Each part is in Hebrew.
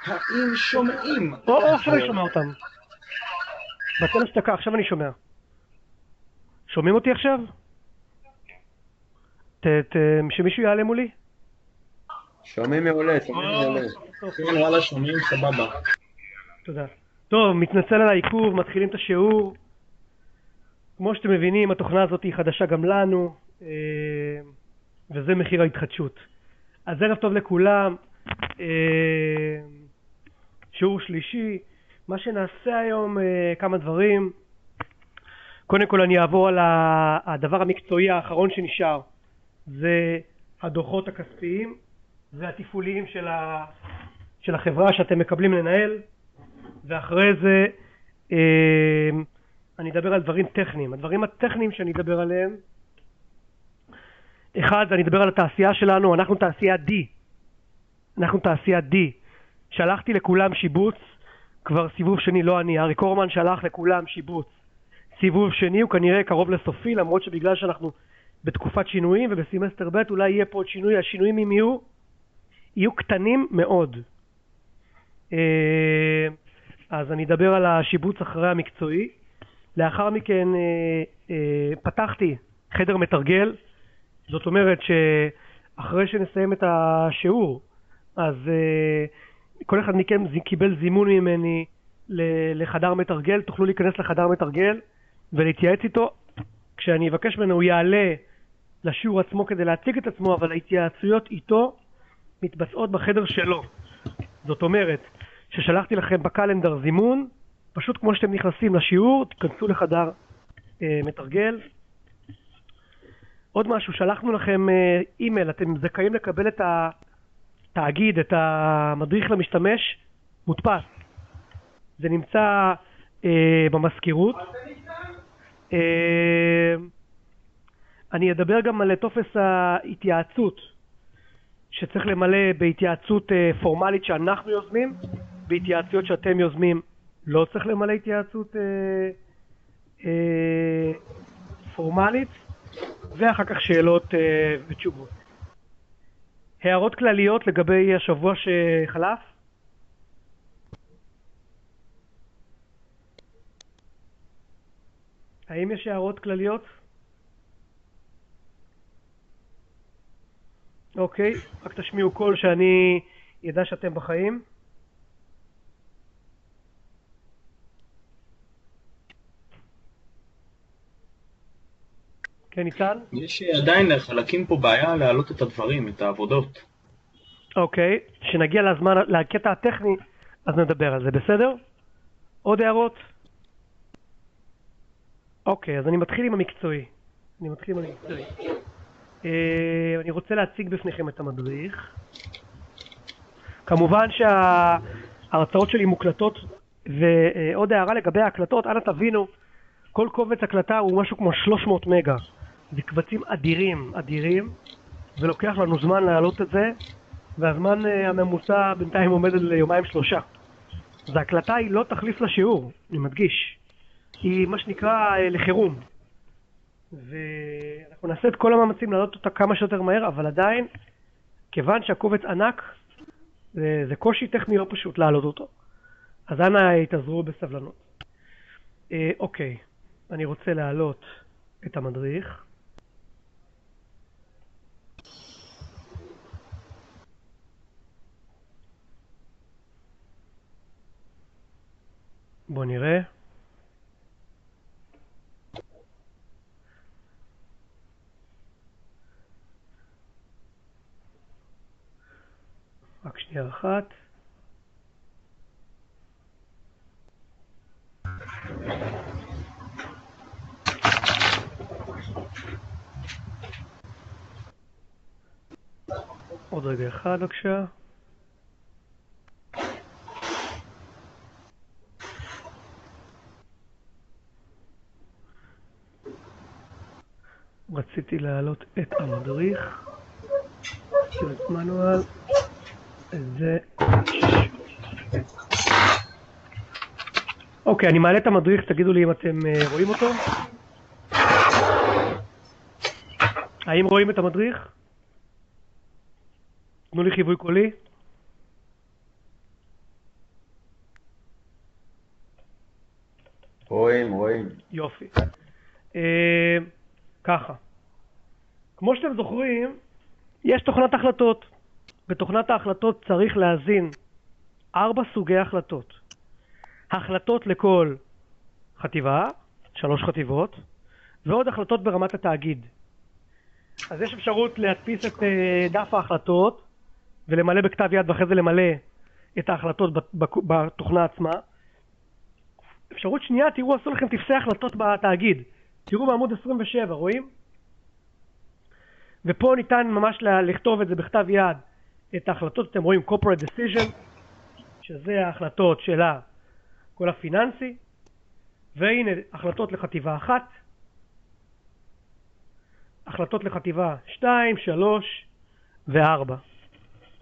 האם שומעים? עכשיו אני שומע אותם. בטל השתקה, עכשיו אני שומע. שומעים אותי עכשיו? שמישהו יעלה מולי? שומעים מעולה, שומעים מעולה. כן, וואלה, שומעים, סבבה. תודה. טוב, מתנצל על העיכוב, מתחילים את השיעור. כמו שאתם מבינים, התוכנה הזאת היא חדשה גם לנו, וזה מחיר ההתחדשות. אז ערב טוב לכולם. שיעור שלישי. מה שנעשה היום, כמה דברים. קודם כל אני אעבור על הדבר המקצועי האחרון שנשאר. זה הדוחות הכספיים והתפעוליים של החברה שאתם מקבלים לנהל. ואחרי זה אני אדבר על דברים טכניים. הדברים הטכניים שאני אדבר עליהם, אחד, אני אדבר על התעשייה שלנו. אנחנו תעשייה D. שלחתי לכולם שיבוץ, כבר סיבוב שני, לא אני, ארי קורמן שלח לכולם שיבוץ. סיבוב שני הוא כנראה קרוב לסופי, למרות שבגלל שאנחנו בתקופת שינויים ובסמסטר ב' אולי יהיה פה עוד שינוי. השינויים אם יהיו קטנים מאוד. אז אני אדבר על השיבוץ אחרי המקצועי. לאחר מכן פתחתי חדר מתרגל. זאת אומרת שאחרי שנסיים את השיעור, אז כל אחד מכם קיבל זימון ממני לחדר מתרגל. תוכלו להיכנס לחדר מתרגל ולהתייעץ איתו. כשאני אבקש ממנו הוא יעלה לשיעור עצמו כדי להציג את עצמו, אבל ההתייעצויות איתו מתבצעות בחדר שלו. זאת אומרת ששלחתי לכם בקלנדר זימון, פשוט כמו שאתם נכנסים לשיעור תיכנסו לחדר מתרגל. עוד משהו, שלחנו לכם אימייל, אתם זכאים לקבל את התאגיד, את המדריך למשתמש מודפס. זה נמצא במזכירות. אני אדבר גם על טופס ההתייעצות שצריך למלא בהתייעצות פורמלית שאנחנו יוזמים. בהתייעצויות שאתם יוזמים לא צריך למלא התייעצות פורמלית. ואחר כך שאלות ותשובות. הערות כלליות לגבי השבוע שחלף. האם יש הערות כלליות? אוקיי, רק תשמיעו קול שאני ידע שאתם בחיים. כן, ניצן? יש עדיין חלקים פה בעיה להעלות את הדברים, את העבודות. אוקיי, שנגיע לזמן, לקטע הטכני, אז נדבר על זה, בסדר? עוד הערות? אוקיי, אז אני מתחיל עם המקצועי. אני רוצה להציג בפניכם את המדריך. כמובן שההרצאות שלי מוקלטות, ועוד הערה לגבי ההקלטות, אנא תבינו, כל קובץ הקלטה הוא משהו כמו 300 מגה. זה קבצים אדירים, ולוקח לנו זמן להעלות את זה, והזמן הממוצע בינתיים עומד על יומיים 3. אז ההקלטה היא לא תחליף לשיעור, אני מדגיש. היא מה שנקרא לחירום. ואנחנו נעשה את כל המאמצים להעלות אותה כמה שיותר מהר, אבל עדיין, כיוון שהקובץ ענק, זה קושי טכני לא פשוט להעלות אותו. אז אנא יתעזרו בסבלנות. אוקיי, אני רוצה להעלות את המדריך. בואו נראה. רק שנייה אחת. עוד רגע אחד בבקשה. רציתי להעלות את המדריך. סרט מנואל. זה... אוקיי, אני מעלה את המדריך, תגידו לי אם אתם רואים אותו. האם רואים את המדריך? תנו לי חיווי קולי. יופי. ככה. כמו שאתם זוכרים, יש תוכנת החלטות. בתוכנת ההחלטות צריך להזין 4 סוגי החלטות. החלטות לכל חטיבה, 3 חטיבות, ועוד החלטות ברמת התאגיד. אז יש אפשרות להדפיס את דף ההחלטות ולמלא בכתב יד ואחרי זה למלא את ההחלטות בתוכנה עצמה. אפשרות שנייה, תראו, עשו לכם טפסי החלטות בתאגיד. תראו בעמוד 27, רואים? ופה ניתן ממש לכתוב את זה בכתב יד, את ההחלטות, אתם רואים corporate decision, שזה ההחלטות של כל הפיננסי, והנה החלטות לחטיבה 1, החלטות לחטיבה 2, 3 ו-4.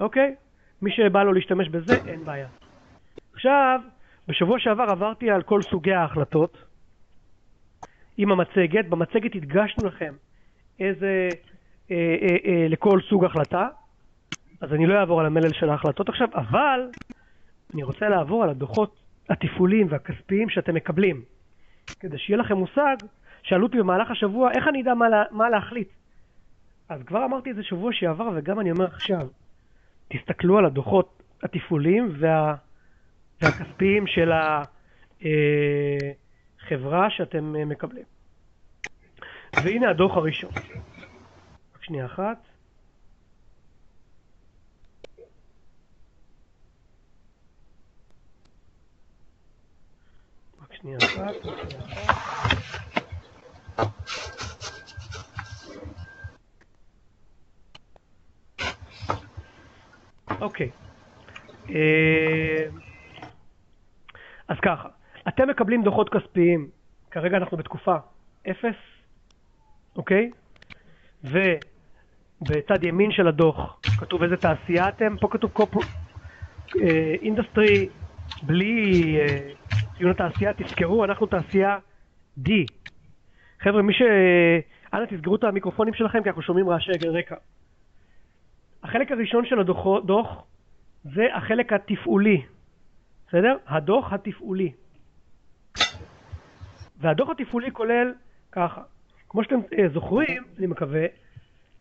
אוקיי? מי שבא לו להשתמש בזה, אין בעיה. עכשיו, בשבוע שעבר עברתי על כל סוגי ההחלטות עם המצגת. במצגת הדגשנו לכם איזה לכל סוג החלטה, אז אני לא אעבור על המלל של ההחלטות עכשיו, אבל אני רוצה לעבור על הדוחות התפעוליים והכספיים שאתם מקבלים, כדי שיהיה לכם מושג. שאלו אותי במהלך השבוע איך אני אדע מה להחליט. אז כבר אמרתי את זה שבוע שעבר וגם אני אומר עכשיו, תסתכלו על הדוחות התפעוליים והכספיים של החברה שאתם מקבלים. והנה הדוח הראשון. רק שנייה אחת. רק שנייה אחת. אוקיי. אז ככה, אתם מקבלים דוחות כספיים, כרגע אנחנו בתקופה 0, אוקיי? ובצד ימין של הדוח כתוב איזה תעשייה אתם, פה כתוב אינדסטרי, בלי ציון התעשייה, תזכרו, אנחנו תעשייה D. חבר'ה, אנא תסגרו את המיקרופונים שלכם כי אנחנו שומעים רעשי רקע. החלק הראשון של הדוח זה החלק התפעולי, בסדר? הדוח התפעולי. והדוח התפעולי כולל ככה. כמו שאתם זוכרים, אני מקווה,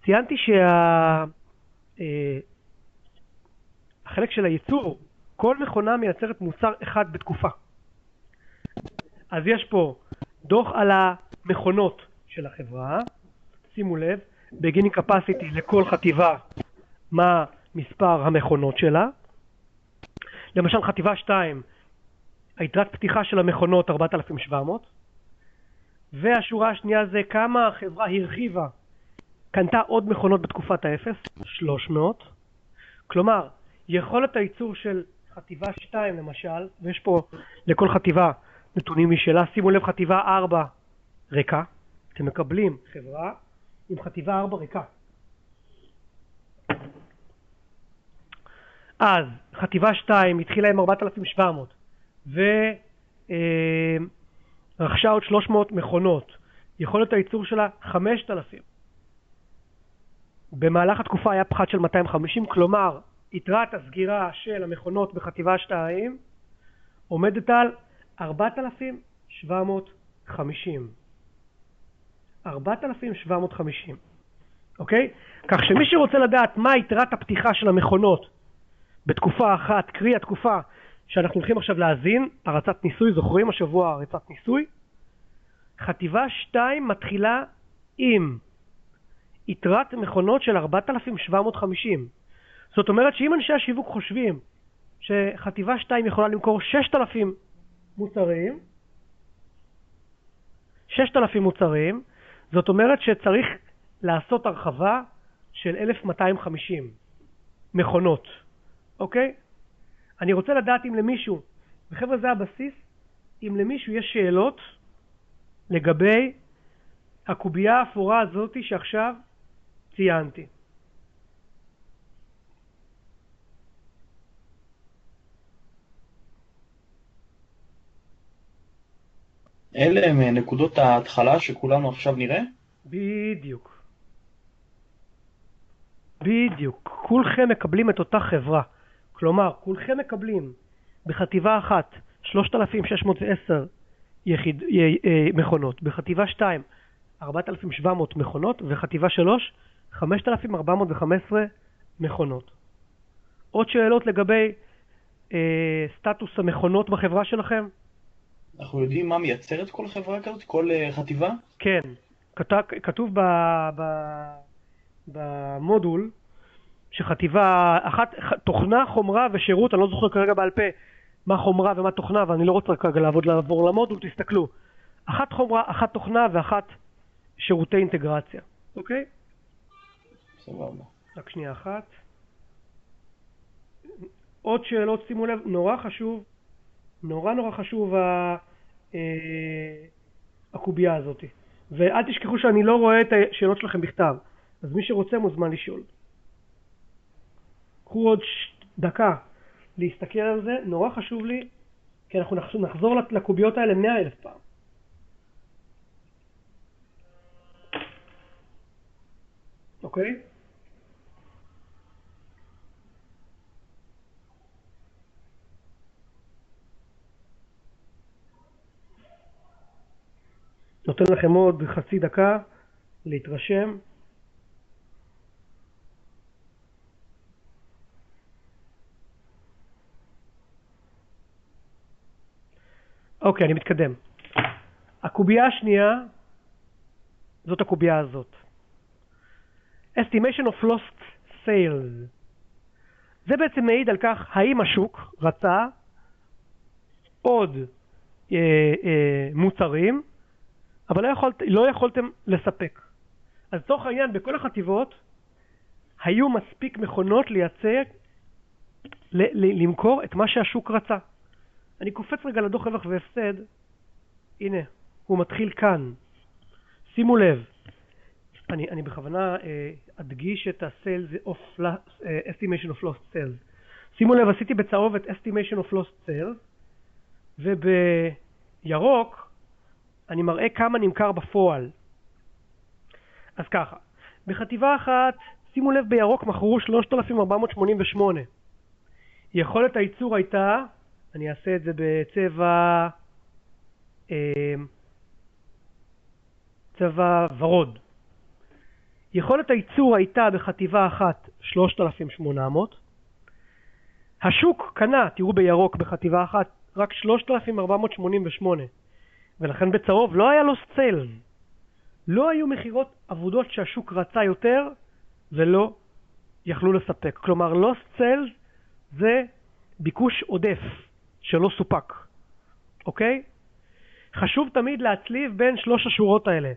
ציינתי החלק של הייצור, כל מכונה מייצרת מוצר אחד בתקופה. אז יש פה דוח על המכונות של החברה, שימו לב, beginning capacity לכל חטיבה, מה מספר המכונות שלה. למשל חטיבה 2, היתרת פתיחה של המכונות 4,700, והשורה השנייה זה כמה החברה הרחיבה, קנתה עוד מכונות בתקופת האפס, 300. כלומר, יכולת הייצור של חטיבה 2 למשל, ויש פה לכל חטיבה נתונים משלה, שימו לב חטיבה 4 ריקה, אתם מקבלים חברה עם חטיבה 4 ריקה. אז חטיבה 2 התחילה עם 4,700 ורכשה עוד 300 מכונות, יכולת הייצור שלה 5,000. במהלך התקופה היה פחת של 250, כלומר יתרת הסגירה של המכונות בחטיבה 2 עומדת על 4,750. 4,750. אוקיי? כך שמי שרוצה לדעת מה יתרת הפתיחה של המכונות בתקופה אחת, קרי התקופה שאנחנו הולכים עכשיו להזין, הרצת ניסוי, זוכרים השבוע הרצת ניסוי? חטיבה 2 מתחילה עם יתרת מכונות של 4,750. זאת אומרת שאם אנשי השיווק חושבים שחטיבה 2 יכולה למכור 6,000 מוצרים, זאת אומרת שצריך לעשות הרחבה של 1,250 מכונות. אוקיי? אני רוצה לדעת אם למישהו, וחבר'ה זה הבסיס, אם למישהו יש שאלות לגבי הקובייה האפורה הזאת שעכשיו ציינתי. אלה הם נקודות ההתחלה שכולנו עכשיו נראה? בדיוק. בדיוק. כולכם מקבלים את אותה חברה. כלומר, כולכם מקבלים בחטיבה אחת 3,610 מכונות. בחטיבה 2, 4,700 מכונות, וחטיבה 3, 5,415 מכונות. עוד שאלות לגבי סטטוס המכונות בחברה שלכם? אנחנו יודעים מה מייצרת כל חברה כזאת, כל חטיבה? כן, כתוב במודול שחטיבה אחת, תוכנה, חומרה ושירות, אני לא זוכר כרגע בעל פה מה חומרה ומה תוכנה, ואני לא רוצה כרגע לעבור למודול, תסתכלו. אחת חומרה, אחת תוכנה ואחת שירותי אינטגרציה, אוקיי? סבבה. רק שנייה אחת. עוד שאלות, שימו לב, נורא חשוב הקובייה הזאת. ואל תשכחו שאני לא רואה את השאלות שלכם בכתב, אז מי שרוצה מוזמן לשאול. קחו עוד דקה להסתכל על זה, נורא חשוב לי, כי אנחנו נחזור לקוביות האלה 100,000 פעם. אוקיי? נותן לכם עוד חצי דקה להתרשם. אוקיי, אני מתקדם. הקובייה השנייה, זאת הקובייה הזאת. Estimation of lost sales. זה בעצם מעיד על כך האם השוק רצה עוד מוצרים, אבל לא יכולתם לספק. אז תוך העניין, בכל החטיבות, היו מספיק מכונות לייצר, למכור את מה שהשוק רצה. אני קופץ רגע לדוח רווח והפסד. הנה, הוא מתחיל כאן. שימו לב. אני בכוונה אדגיש את estimation of lost sales. שימו לב, עשיתי בצהוב את estimation of lost sales, ובירוק אני מראה כמה נמכר בפועל. אז ככה, בחטיבה אחת, שימו לב, בירוק מכרו 3,488. יכולת הייצור הייתה, אני אעשה את זה צבע ורוד. יכולת הייצור הייתה בחטיבה אחת 3,800. השוק קנה, תראו בירוק בחטיבה אחת, רק 3,488. ולכן בצהוב לא היה lost sales. לא היו מחירות עבודות שהשוק רצה יותר ולא יכלו לספק. כלומר, lost sales זה ביקוש עודף שלא סופק. אוקיי? חשוב תמיד להצליב בין שלוש השורות האלה.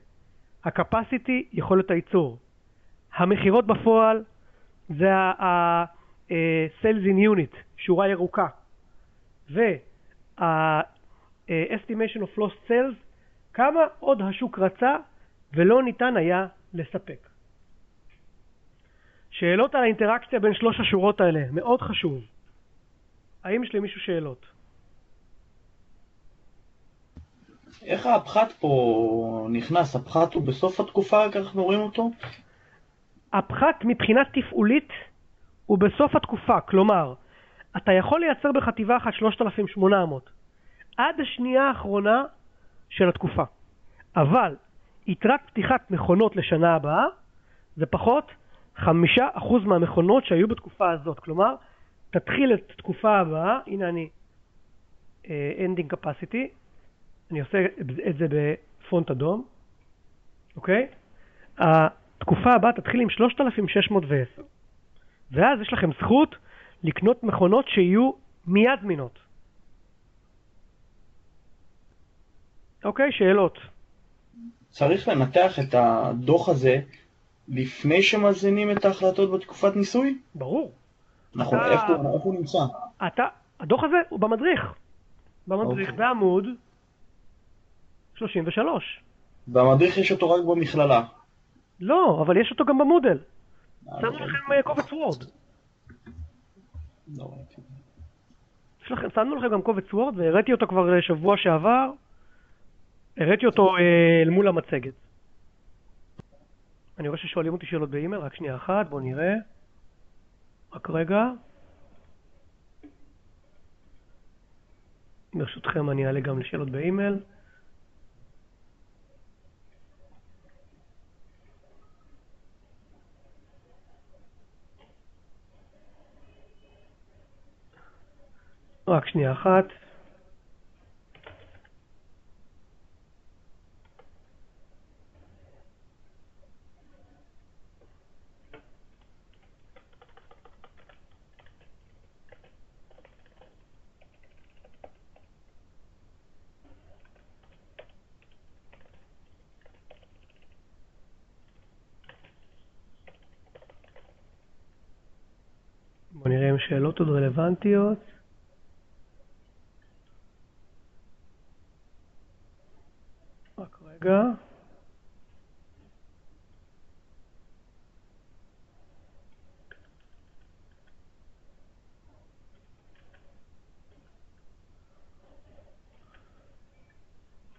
הקפסיטי, יכולת הייצור. המחירות בפועל זה ה-sales in unit, שורה ירוקה. estimation of lost sales, כמה עוד השוק רצה ולא ניתן היה לספק. שאלות על האינטראקציה בין שלוש השורות האלה, מאוד חשוב. האם יש למישהו שאלות? איך הפחת פה נכנס? הפחת הוא בסוף התקופה, כך אנחנו רואים אותו? הפחת מבחינה תפעולית הוא בסוף התקופה, כלומר, אתה יכול לייצר בחטיבה אחת 3,800 עד השנייה האחרונה של התקופה. אבל יתרת פתיחת מכונות לשנה הבאה זה פחות 5% מהמכונות שהיו בתקופה הזאת. כלומר, תתחיל את התקופה הבאה, הנה אני ending capacity, אני עושה את זה בפונט אדום, אוקיי? התקופה הבאה תתחיל עם 3,610. ואז יש לכם זכות לקנות מכונות שיהיו מיד זמינות. אוקיי, שאלות. צריך לנתח את הדוח הזה לפני שמזינים את ההחלטות בתקופת ניסוי? ברור. נכון, איפה הוא נמצא? הדוח הזה הוא במדריך. במדריך, אוקיי. בעמוד 33. במדריך יש אותו רק במכללה. לא, אבל יש אותו גם במודל. שמנו לכם קובץ וורד. לא ראיתי. שמנו לכם גם קובץ וורד, והראיתי אותו כבר שבוע שעבר. הראיתי אותו אל מול המצגת. אני רואה ששואלים אותי שאלות באימייל, רק שנייה אחת, בואו נראה. רק רגע. ברשותכם אני אעלה גם לשאלות באימייל. רק שנייה אחת. בוא נראה אם שאלות עוד רלוונטיות. רק רגע.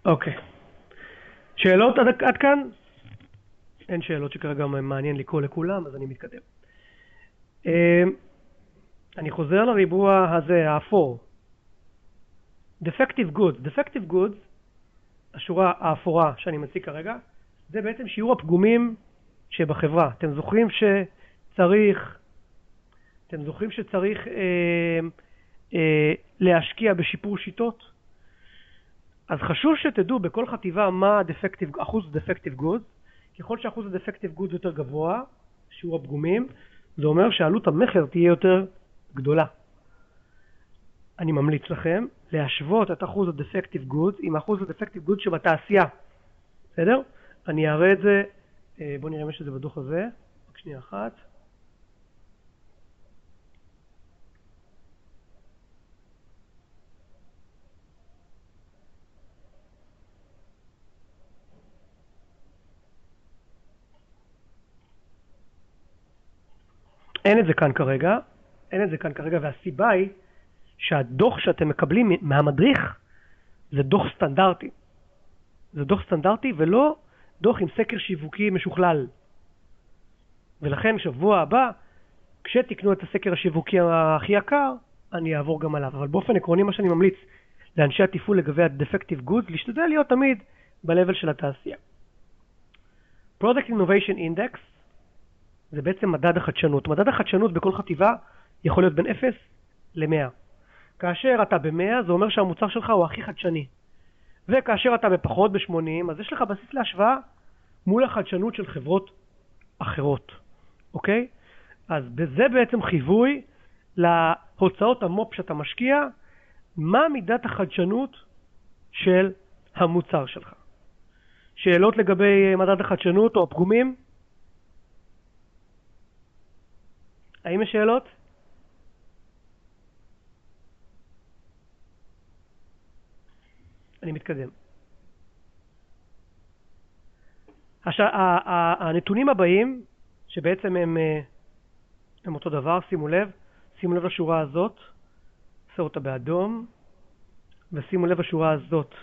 אוקיי. שאלות עד כאן? אין שאלות שכרגע מעניין לקרוא לכולם, אז אני מתקדם. אני חוזר לריבוע הזה, האפור. Defective goods. Defective goods, השורה האפורה שאני מציג כרגע, זה בעצם שיעור הפגומים שבחברה. אתם זוכרים שצריך להשקיע בשיפור שיטות? אז חשוב שתדעו בכל חטיבה מה אחוז Defective goods. ככל שאחוז Defective goods יותר גבוה, שיעור הפגומים, זה אומר שעלות המחיר תהיה יותר גדולה. אני ממליץ לכם להשוות את אחוז ה-defective goods עם אחוז ה-defective goods שבתעשייה. בסדר? אני אראה את זה, בואו נראה אם יש את זה בדוח הזה. רק שנייה אחת. אין את זה כאן כרגע, והסיבה היא שהדוח שאתם מקבלים מהמדריך זה דוח סטנדרטי. זה דוח סטנדרטי ולא דוח עם סקר שיווקי משוכלל. ולכן שבוע הבא, כשתקנו את הסקר השיווקי הכי יקר, אני אעבור גם עליו. אבל באופן עקרוני מה שאני ממליץ לאנשי התפעול לגבי ה-defective goods, להשתדל להיות תמיד בלבל של התעשייה. Product Innovation Index זה בעצם מדד החדשנות. מדד החדשנות בכל חטיבה יכול להיות בין 0 ל-100. כאשר אתה ב-100 זה אומר שהמוצר שלך הוא הכי חדשני. וכאשר אתה בפחות ב-80, אז יש לך בסיס להשוואה מול החדשנות של חברות אחרות. אוקיי? אז בזה בעצם חיווי להוצאות המופ שאתה משקיע, מה מידת החדשנות של המוצר שלך. שאלות לגבי מדד החדשנות או הפגומים? האם יש שאלות? אני מתקדם. הנתונים הבאים, שבעצם הם אותו דבר, שימו לב לשורה הזאת, אעשה אותה באדום, ושימו לב לשורה הזאת,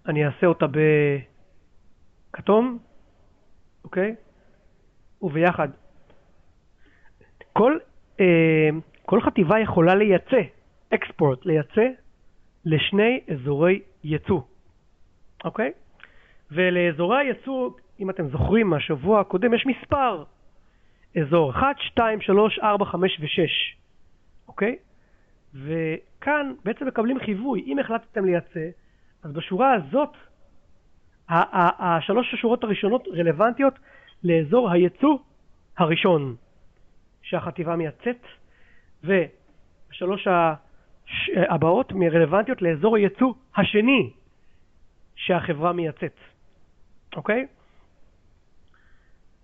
אני אעשה אותה בכתום, אוקיי? וביחד. כל חטיבה יכולה לייצא לשני אזורי ייצוא. אוקיי? ולאזורי הייצוא, אם אתם זוכרים מהשבוע הקודם, יש מספר. אזור 1, 2, 3, 4, 5 ו-6. אוקיי? וכאן בעצם מקבלים חיווי. אם החלטתם לייצא, אז בשורה הזאת, השלוש השורות הראשונות רלוונטיות לאזור הייצוא הראשון שהחטיבה מייצאת, ושלוש הבאות רלוונטיות לאזור הייצוא השני שהחברה מייצאת. אוקיי?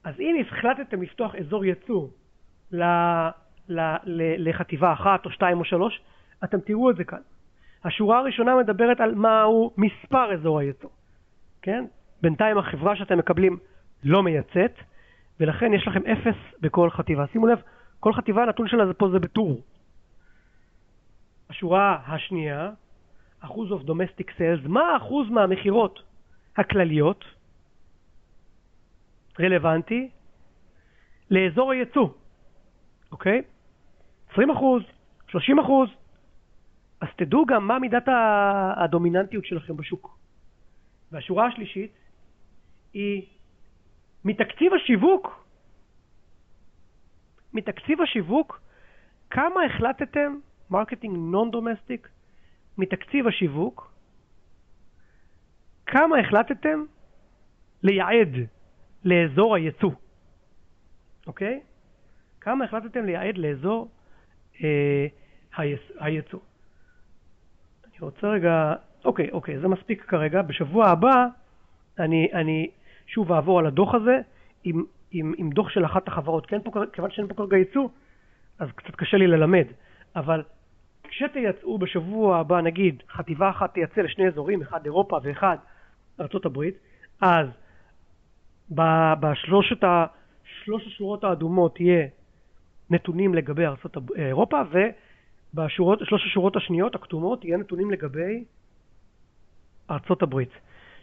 אז אם החלטתם לפתוח אזור ייצוא לחטיבה 1 או 2 או 3, אתם תראו את זה כאן. השורה הראשונה מדברת על מהו מספר אזור הייצוא. כן? בינתיים החברה שאתם מקבלים לא מייצאת, ולכן יש לכם 0 בכל חטיבה. שימו לב, כל חטיבה הנתון שלה פה זה בטור. השורה השנייה, אחוז of domestic sales, מה האחוז מהמחירות הכלליות רלוונטי לאזור הייצוא? אוקיי? 20%, 30%. אז תדעו גם מה מידת הדומיננטיות שלכם בשוק. והשורה השלישית היא מתקציב השיווק, כמה החלטתם, מרקטינג נון דומסטיק, מתקציב השיווק, כמה החלטתם לייעד לאזור הייצוא? אוקיי? כמה החלטתם לייעד לאזור הייצוא? אני רוצה רגע, אוקיי, זה מספיק כרגע. בשבוע הבא אני שוב אעבור על הדוח הזה עם דוח של אחת החברות. כן, כיוון שאין פה כרגע ייצוא, אז קצת קשה לי ללמד. אבל כשתייצאו בשבוע הבא, נגיד, חטיבה אחת תייצא לשני אזורים, אחד אירופה ואחד ארצות הברית, אז בשלוש השורות האדומות יהיה נתונים לגבי אירופה, ובשלוש השורות השניות הכתומות יהיה נתונים לגבי ארצות הברית.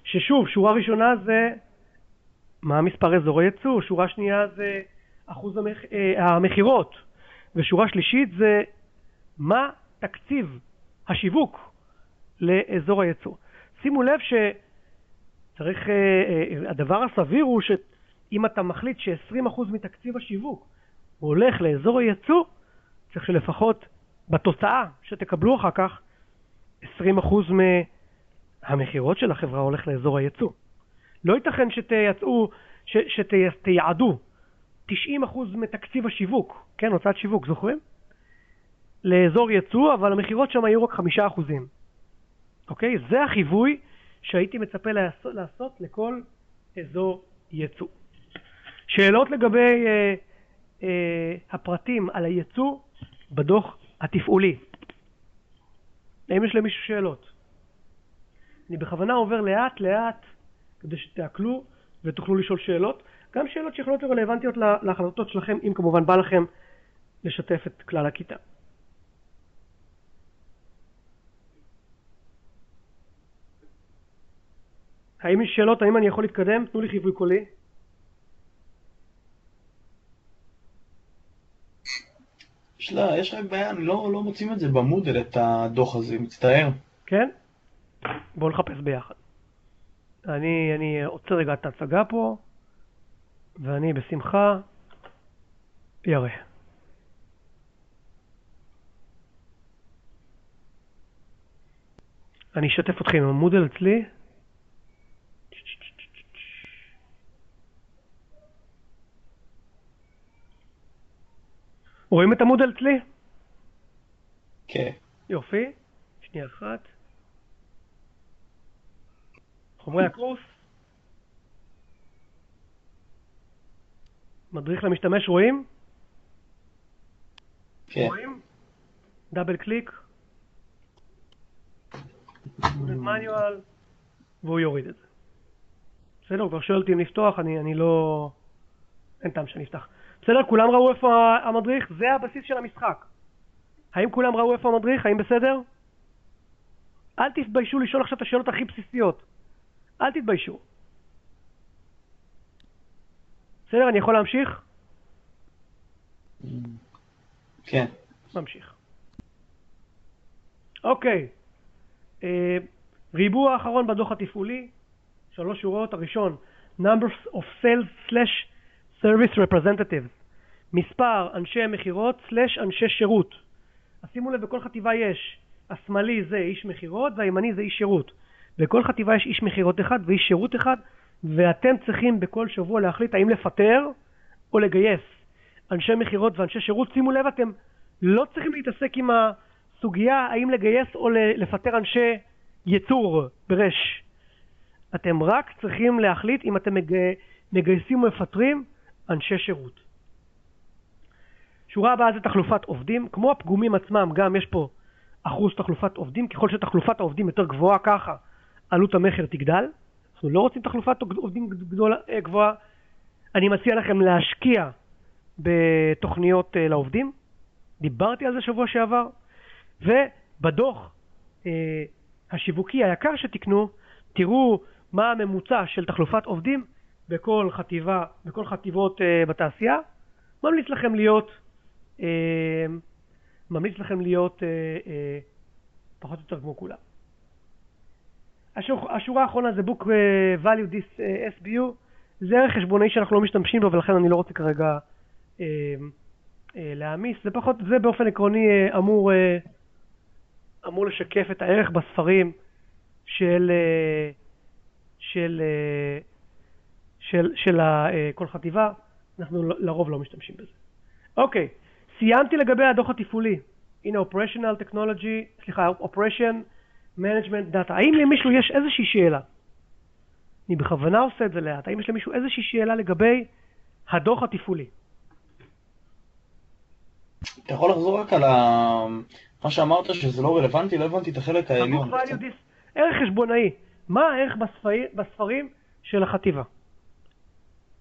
ששוב, שורה ראשונה זה מה מספר אזורי ייצוא, שורה שנייה זה אחוז המחירות, ושורה שלישית זה מה תקציב השיווק לאזור הייצוא. שימו לב שצריך, הדבר הסביר הוא שאם אתה מחליט ש20% מתקציב השיווק הוא הולך לאזור הייצוא, צריך שלפחות בתוצאה שתקבלו אחר כך 20% מהמחירות של החברה הולך לאזור הייצוא. לא ייתכן שתייעדו 90% מתקציב השיווק, כן, הוצאת שיווק, זוכרים? לאזור ייצוא, אבל המחירות שם היו רק 5%. אוקיי? זה החיווי שהייתי מצפה לעשות לכל אזור ייצוא. שאלות לגבי הפרטים על הייצוא בדוח התפעולי. האם יש למישהו שאלות? אני בכוונה עובר לאט לאט כדי שתעכלו ותוכלו לשאול שאלות. גם שאלות שיכולות להיות רלוונטיות להחלטות שלכם, אם כמובן בא לכם לשתף את כלל הכיתה. האם יש שאלות? האם אני יכול להתקדם? תנו לי חיווי קולי. יש רק בעיה, אני לא מוצאים את זה במודל, את הדוח הזה, מצטער. כן? בואו נחפש ביחד. אני עוצר רגע את ההצגה פה, ואני בשמחה יראה. אני אשתף אתכם עם המודל אצלי. רואים את המודל אצלי? כן. יופי. שנייה אחת. חומרי הקורס. מדריך למשתמש, רואים? כן. רואים? דאבל קליק. מניואל. והוא יוריד את זה. בסדר, הוא כבר שואל אותי אם לפתוח, אני לא... אין טעם שנפתח. בסדר, כולם ראו איפה המדריך? זה הבסיס של המשחק. האם כולם ראו איפה המדריך? האם בסדר? אל תתביישו לשאול עכשיו את השאלות הכי בסיסיות. אל תתביישו. בסדר, אני יכול להמשיך? כן. ממשיך. אוקיי. ריבוע האחרון בדוח התפעולי. 3 שורות. הראשון, numbers of sales/service representatives. מספר אנשי מחירות / אנשי שירות. אז שימו לב, בכל חטיבה יש, השמאלי זה איש מחירות והימני זה איש שירות. בכל חטיבה יש איש מחירות אחד ואיש שירות אחד, ואתם צריכים בכל שבוע להחליט האם לפטר או לגייס אנשי מחירות ואנשי שירות. שימו לב, אתם לא צריכים להתעסק עם הסוגיה האם לגייס או לפטר אנשי ייצור ברש. אתם רק צריכים להחליט אם אתם מגייסים או מפטרים אנשי שירות. שורה הבאה זה תחלופת עובדים. כמו הפגומים עצמם, גם יש פה אחוז תחלופת עובדים. ככל שתחלופת העובדים יותר גבוהה, ככה עלות המחיר תגדל. אנחנו לא רוצים תחלופת עובדים גבוהה. אני מציע לכם להשקיע בתוכניות לעובדים. דיברתי על זה שבוע שעבר. ובדוח השיווקי היקר שתקנו, תראו מה הממוצע של תחלופת עובדים בכל חטיבה, בכל חטיבות בתעשייה. ממליץ לכם להיות פחות או יותר כמו כולם. השורה האחרונה זה book value this SBU. זה ערך חשבונאי שאנחנו לא משתמשים בו, ולכן אני לא רוצה כרגע להעמיס. זה באופן עקרוני אמור אמור לשקף את הערך בספרים של כל חטיבה. אנחנו לרוב לא משתמשים בזה. אוקיי, סיימתי לגבי הדוח התפעולי. הנה Operational Technology, Operation Management Data. האם למישהו יש איזושהי שאלה? אני בכוונה עושה את זה לאט. האם יש למישהו איזושהי שאלה לגבי הדוח התפעולי? אתה יכול לחזור רק על מה שאמרת שזה לא רלוונטי? לא הבנתי את החלק העליון. ערך חשבונאי. מה הערך בספרים של החטיבה?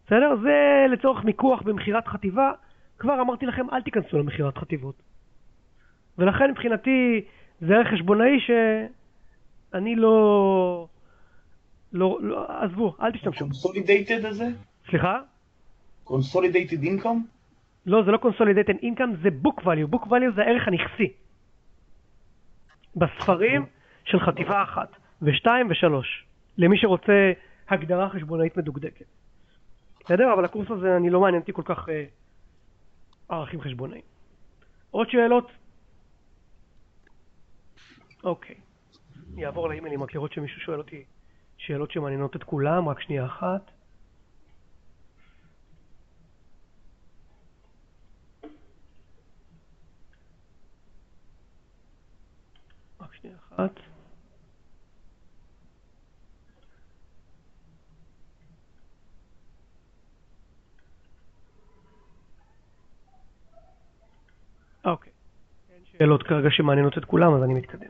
בסדר? זה לצורך מיקוח במחירת חטיבה. כבר אמרתי לכם, אל תיכנסו למחירת חטיבות. ולכן מבחינתי זה ערך חשבונאי שאני לא עזבו, אל תשתמשו. Consolidated הזה? סליחה? Consolidated income? לא, זה לא Consolidated income, זה book value. book value זה הערך הנכסי. בספרים של חטיבה 1 ו2 ו3. למי שרוצה הגדרה חשבונאית מדוקדקת. בסדר? אבל הקורס הזה אני לא מעניינתי כל כך ערכים חשבונאיים. עוד שאלות? אוקיי. אני אעבור לאימיילים רק לראות שמישהו שואל אותי שאלות שמעניינות את כולם, רק שנייה אחת. רק שנייה אחת. אוקיי. אין שאלות כרגע שמעניינות את כולם, אז אני מתקדם.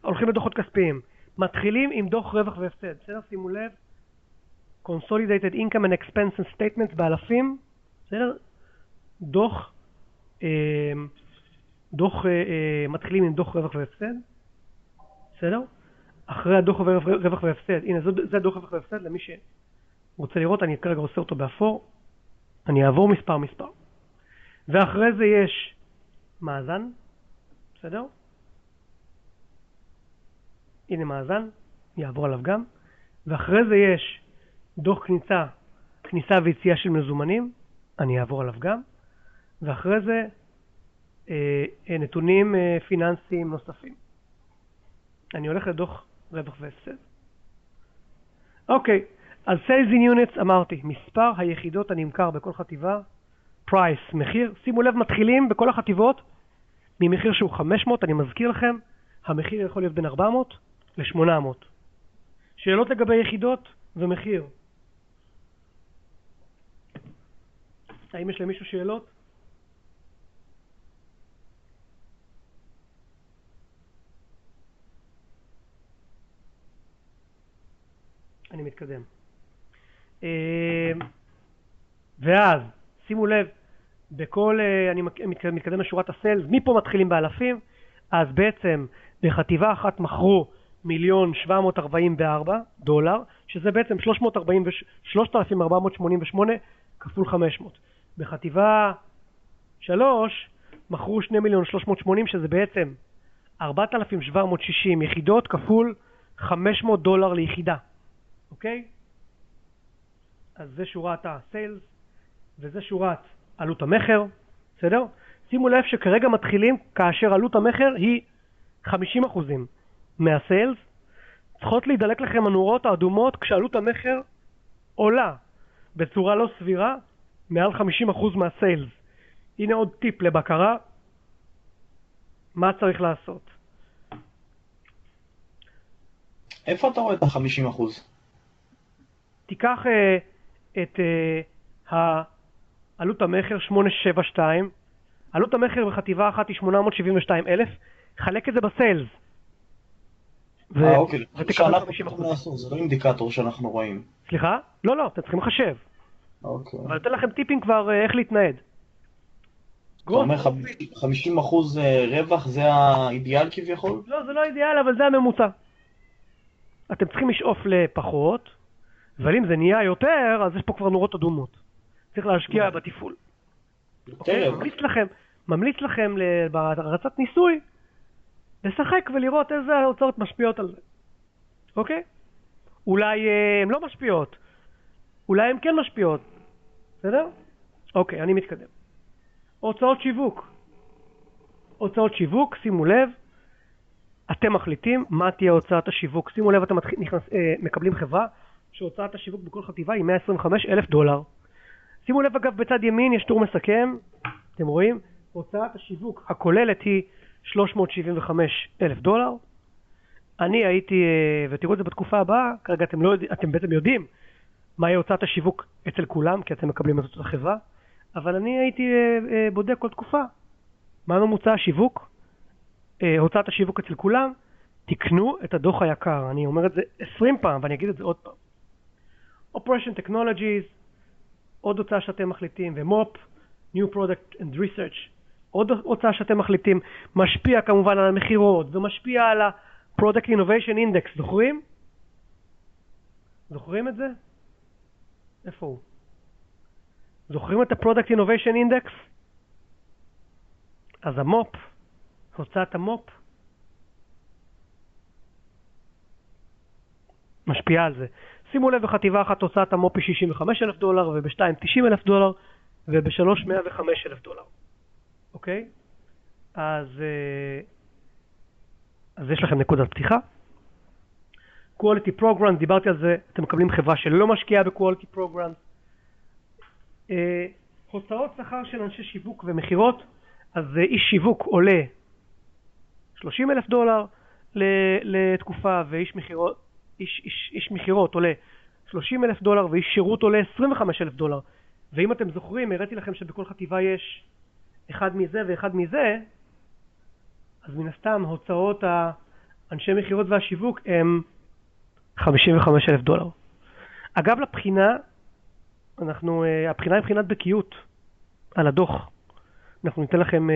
הולכים לדוחות כספיים. מתחילים עם דוח רווח והפסד. בסדר? שימו לב. Consolidated Income and Expense Statements באלפים. בסדר? מתחילים עם דוח רווח והפסד. בסדר? אחרי הדוח רווח והפסד. הנה, זה הדוח רווח והפסד. למי שרוצה לראות, אני כרגע עושה אותו באפור. אני אעבור מספר. ואחרי זה יש מאזן. בסדר? הנה מאזן, יעבור עליו גם. ואחרי זה יש דוח כניסה ויציאה של מזומנים, אני אעבור עליו גם. ואחרי זה נתונים פיננסיים נוספים. אני הולך לדוח רווח והפסד. אוקיי, אז sales in units אמרתי, מספר היחידות הנמכר בכל חטיבה, price, מחיר. שימו לב, מתחילים בכל החטיבות ממחיר שהוא 500, אני מזכיר לכם, המחיר יכול להיות בין 400 ל-800. שאלות לגבי יחידות ומחיר. האם יש למישהו שאלות? אני מתקדם. ואז, שימו לב, אני מתקדם לשורת הסיילס, מפה מתחילים באלפים, אז בעצם בחטיבה אחת מכרו $1,744,000, שזה בעצם 3,488 כפול 500. בחטיבה 3 מכרו 2,380,000, שזה בעצם 4,760 יחידות כפול $500 ליחידה. אוקיי? אז זה שורת הסיילס, וזה שורת עלות המחר, בסדר? שימו לב שכרגע מתחילים כאשר עלות המחר היא 50% מהסיילס. צריכות להידלק לכם הנורות האדומות כשעלות המחר עולה בצורה לא סבירה מעל 50% מהסיילס. הנה עוד טיפ לבקרה. מה צריך לעשות? איפה אתה רואה את ה-50%? תיקח את עלות המחר 872, עלות המחר בחטיבה אחת היא 872,000, חלק את זה בסיילס. אוקיי, שאנחנו צריכים לעשות, זה לא אינדיקטור שאנחנו רואים. סליחה? לא, אתם צריכים לחשב. אוקיי. אבל אתן לכם טיפים כבר איך להתנהד. אתה אומר 50% רווח זה האידיאל כביכול? לא, זה לא אידיאל, אבל זה הממוצע. אתם צריכים לשאוף לפחות, אבל אם זה נהיה יותר, אז יש פה כבר נורות אדומות. צריך להשקיע בתפעול. אוקיי? ממליץ לכם בהרצת ניסוי, לשחק ולראות איזה הוצאות משפיעות על זה. אוקיי? אולי הן לא משפיעות. אולי הן כן משפיעות. בסדר? אוקיי, אני מתקדם. הוצאות שיווק. הוצאות שיווק, שימו לב, אתם מחליטים מה תהיה הוצאת השיווק. שימו לב, אתם מקבלים חברה שהוצאת השיווק בכל חטיבה היא $125,000. שימו לב, אגב, בצד ימין יש טור מסכם, אתם רואים, הוצאת השיווק הכוללת היא $375,000. אני הייתי, ותראו את זה בתקופה הבאה, כרגע אתם בעצם יודעים מהי הוצאת השיווק אצל כולם, כי אתם מקבלים את אותה חברה, אבל אני הייתי בודק כל תקופה. מה ממוצע השיווק? הוצאת השיווק אצל כולם, תקנו את הדוח היקר. אני אומר את זה 20 פעם, ואני אגיד את זה עוד פעם. Operation Technologies, עוד הוצאה שאתם מחליטים, ומופ, New Product and Research, עוד הוצאה שאתם מחליטים, משפיע כמובן על המחירות, ומשפיע על ה-Product Innovation Index, זוכרים? זוכרים את זה? איפה הוא? זוכרים את ה-Product Innovation Index? אז המופ, הוצאת המופ, משפיעה על זה. שימו לב, בחטיבה אחת הוצאת המופ היא $65,000, וב-2 $90,000, וב-3 $105,000. אוקיי? אז יש לכם נקודת פתיחה. Quality Program, דיברתי על זה, אתם מקבלים חברה שלא משקיעה ב-Quality Program. הוצאות שכר של אנשי שיווק ומחירות, אז איש שיווק עולה $30,000 לתקופה, ואיש מחירות, איש מחירות עולה $30,000, ואיש שירות עולה $25,000. ואם אתם זוכרים, הראיתי לכם שבכל חטיבה יש אחד מזה ואחד מזה, אז מן הסתם הוצאות האנשי מחירות והשיווק הם $55,000. אגב, לבחינה, הבחינה היא בחינת בקיאות על הדוח. אנחנו ניתן לכם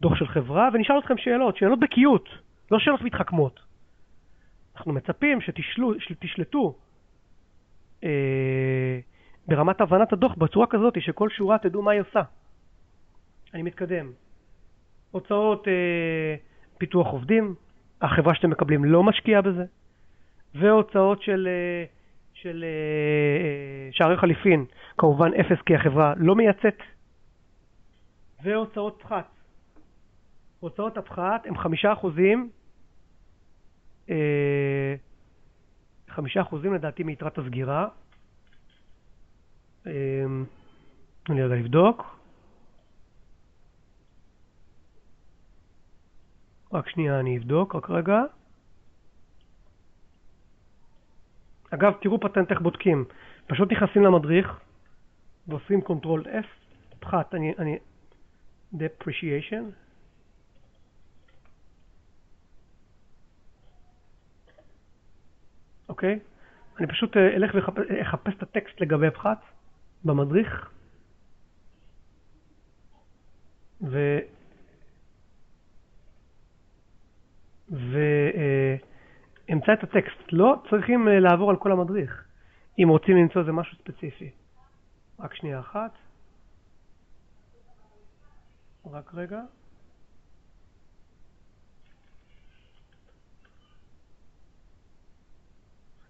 דוח של חברה ונשאל אתכם שאלות בקיאות, לא שאלות מתחכמות. אנחנו מצפים שתשלטו ברמת הבנת הדוח בצורה כזאת שכל שורה תדעו מה היא עושה. אני מתקדם. הוצאות פיתוח עובדים, החברה שאתם מקבלים לא משקיעה בזה, והוצאות של שערי חליפין, כמובן אפס כי החברה לא מייצאת, והוצאות פחת. הוצאות הפחת הם 5%, 5% לדעתי מיתרת הסגירה. אני רגע לבדוק. רק שנייה, אני אבדוק, רק רגע. אגב, תראו פטנט איך בודקים. פשוט נכנסים למדריך ועושים Ctrl F, פחת, אני depreciation. אוקיי? אני פשוט אלך ואחפש את הטקסט לגבי הפחת במדריך. אמצא את הטקסט. לא צריכים לעבור על כל המדריך אם רוצים למצוא זה משהו ספציפי. רק שנייה אחת. רק רגע.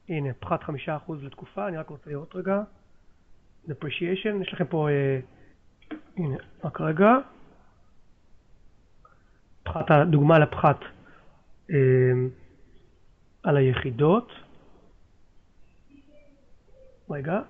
הנה, פחת 5% לתקופה. אני רק רוצה לראות רגע. depreciation. יש לכם פה, הנה, רק רגע. פחת, דוגמה לפחת על היחידות. רגע.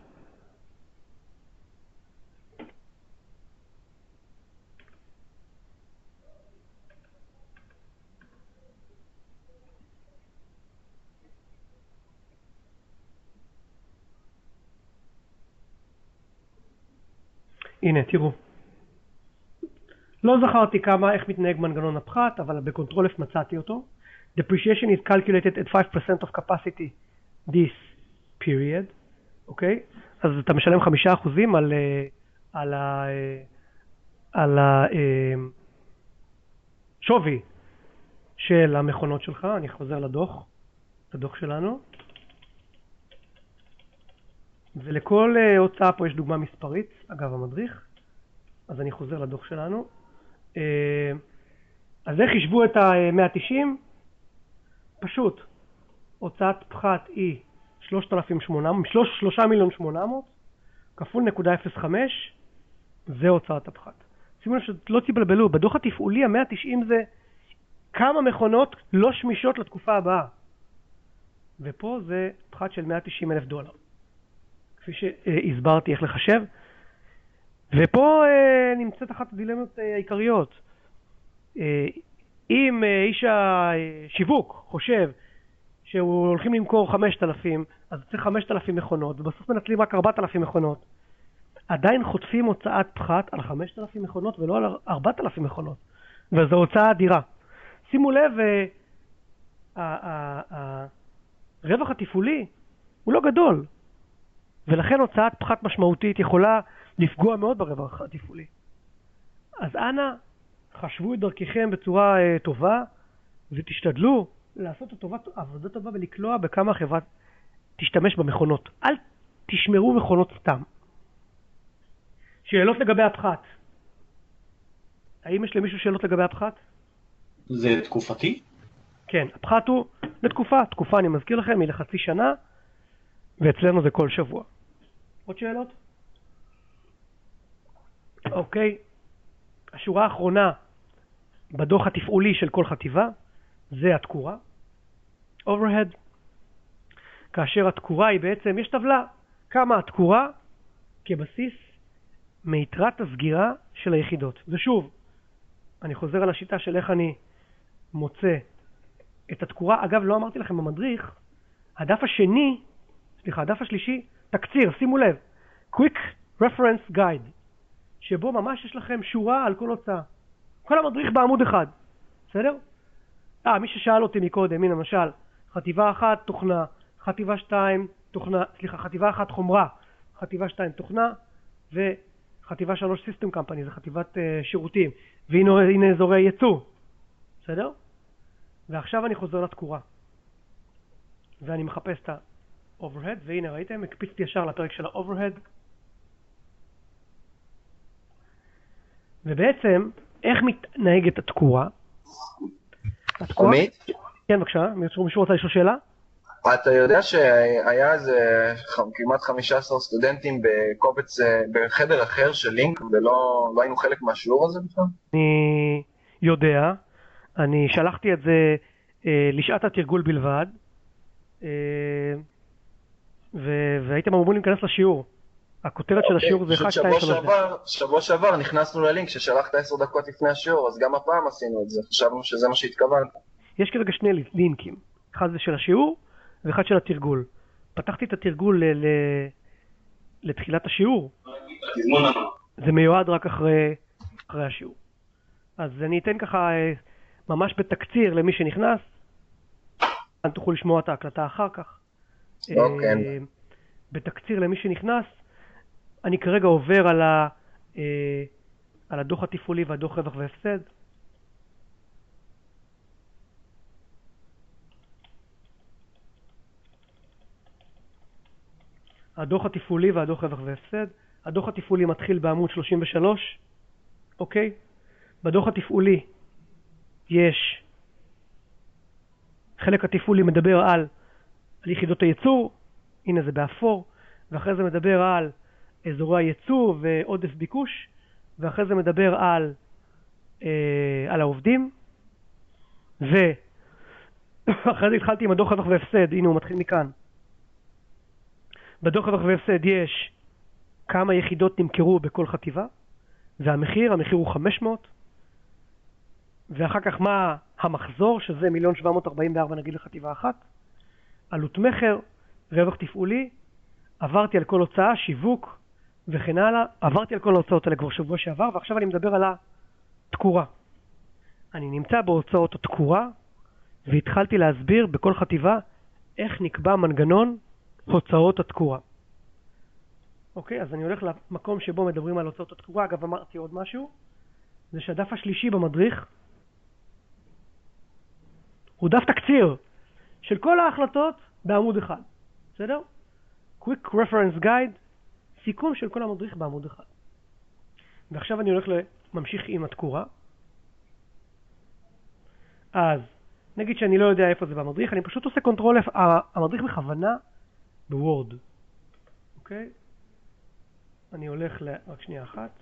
הנה, תראו. לא זכרתי איך מתנהג מנגנון הפחת, אבל בקונטרול F מצאתי אותו. Depreciation is calculated at 5% of capacity this period. אוקיי? אז אתה משלם 5% על השווי של המכונות שלך. אני חוזר לדוח, לדוח שלנו. ולכל הוצאה פה יש דוגמה מספרית, אגב המדריך. אז אני חוזר לדוח שלנו. אז איך ישבו את ה-190? פשוט, הוצאת פחת היא $30,000, 3,800, 3,800,000 כפול 0.05, זה הוצאת הפחת. שימו לב שלא תבלבלו, בדוח התפעולי ה-190 זה כמה מכונות לא שמישות לתקופה הבאה. ופה זה פחת של $190,000. כפי שהסברתי איך לחשב. ופה נמצאת אחת הדילמות העיקריות. אם איש השיווק חושב שהוא הולכים למכור 5,000, אז צריך 5,000 מכונות, ובסוף מנצלים רק 4,000 מכונות. עדיין חוטפים הוצאת פחת על 5,000 מכונות ולא על 4,000 מכונות. וזו הוצאה אדירה. שימו לב, הרווח התפעולי הוא לא גדול. ולכן הוצאת פחת משמעותית יכולה לפגוע מאוד ברווח התפעולי. אז אנא, חשבו את דרככם בצורה טובה, ותשתדלו לעשות עבודה טובה ולקלוע בכמה החברה תשתמש במכונות. אל תשמרו מכונות סתם. שאלות לגבי הפחת. האם יש למישהו שאלות לגבי הפחת? זה תקופתי? כן, הפחת הוא לתקופה. תקופה, אני מזכיר לכם, היא לחצי שנה, ואצלנו זה כל שבוע. עוד שאלות? אוקיי. השורה האחרונה בדוח התפעולי של כל חטיבה, זה התקורה. overhead. כאשר התקורה היא בעצם, יש טבלה, כמה התקורה כבסיס מיתרת הסגירה של היחידות. ושוב, אני חוזר על השיטה של איך אני מוצא את התקורה. אגב, לא אמרתי לכם במדריך, הדף השלישי, תקציר, שימו לב, quick reference guide, שבו ממש יש לכם שורה על כל הוצאה. כל המדריך בעמוד אחד, בסדר? מי ששאל אותי מקודם, הנה למשל, חטיבה 1 תוכנה, חטיבה 2 תוכנה, חטיבה 1 חומרה, חטיבה 2 תוכנה, וחטיבה 3 סיסטם קמפני, זה חטיבת שירותים, והנה אזורי ייצוא, בסדר? ועכשיו אני חוזר לתקורה, ואני מחפש את ה-overhead, והנה ראיתם, הקפיצתי ישר לפרק של ה-overhead, ובעצם, איך מתנהגת התקורה? עמית? כן, בבקשה, מישהו רוצה לשאול שאלה? אתה יודע שהיה איזה כמעט 15 סטודנטים בקובץ, בחדר אחר של לינק, ולא היינו חלק מהשיעור הזה בכלל? אני יודע, אני שלחתי את זה לשעת התרגול בלבד, והייתם אמורים להיכנס לשיעור. הכותרת של השיעור זה 1, 2, 3. שבוע שעבר נכנסנו ללינק ששלחת 10 דקות לפני השיעור, אז גם הפעם עשינו את זה, חשבנו שזה מה שהתכוונת. יש כרגע שני לינקים, אחד זה של השיעור ואחד של התרגול. פתחתי את התרגול לתחילת השיעור. זה מיועד רק אחרי השיעור. אז אני אתן ככה ממש בתקציר למי שנכנס. אתם תוכלו לשמוע את ההקלטה אחר כך. בתקציר למי שנכנס, אני כרגע עובר על הדוח התפעולי והדוח רווח והפסד. הדוח התפעולי והדוח רווח והפסד. הדוח התפעולי מתחיל בעמוד 33, אוקיי? בדוח התפעולי יש, חלק התפעולי מדבר על יחידות הייצור, הנה זה באפור, ואחרי זה מדבר על אזורי הייצוא ועודף ביקוש, ואחרי זה מדבר על העובדים, ואחרי זה התחלתי עם הדוח רווח והפסד, הנה הוא מתחיל מכאן. בדוח רווח והפסד יש כמה יחידות נמכרו בכל חטיבה, והמחיר הוא 500, ואחר כך מה המחזור, שזה 1,744,000 נגיד לחטיבה אחת, עלות מחר, רווח תפעולי, עברתי על כל הוצאה, שיווק וכן הלאה, עברתי על כל ההוצאות האלה כבר שבוע שעבר, ועכשיו אני מדבר על התקורה. אני נמצא בהוצאות התקורה, והתחלתי להסביר בכל חטיבה איך נקבע מנגנון הוצאות התקורה. אוקיי, אז אני הולך למקום שבו מדברים על הוצאות התקורה. אגב, אמרתי עוד משהו, זה שהדף השלישי במדריך הוא דף תקציר של כל ההחלטות בעמוד אחד. בסדר? Quick Reference Guide, סיכום של כל המדריך בעמוד אחד. ועכשיו אני הולך ממשיך עם התקורה. אז נגיד שאני לא יודע איפה זה במדריך, אני פשוט עושה קונטרול F. המדריך בכוונה בוורד. אוקיי? אני הולך רק שנייה אחת.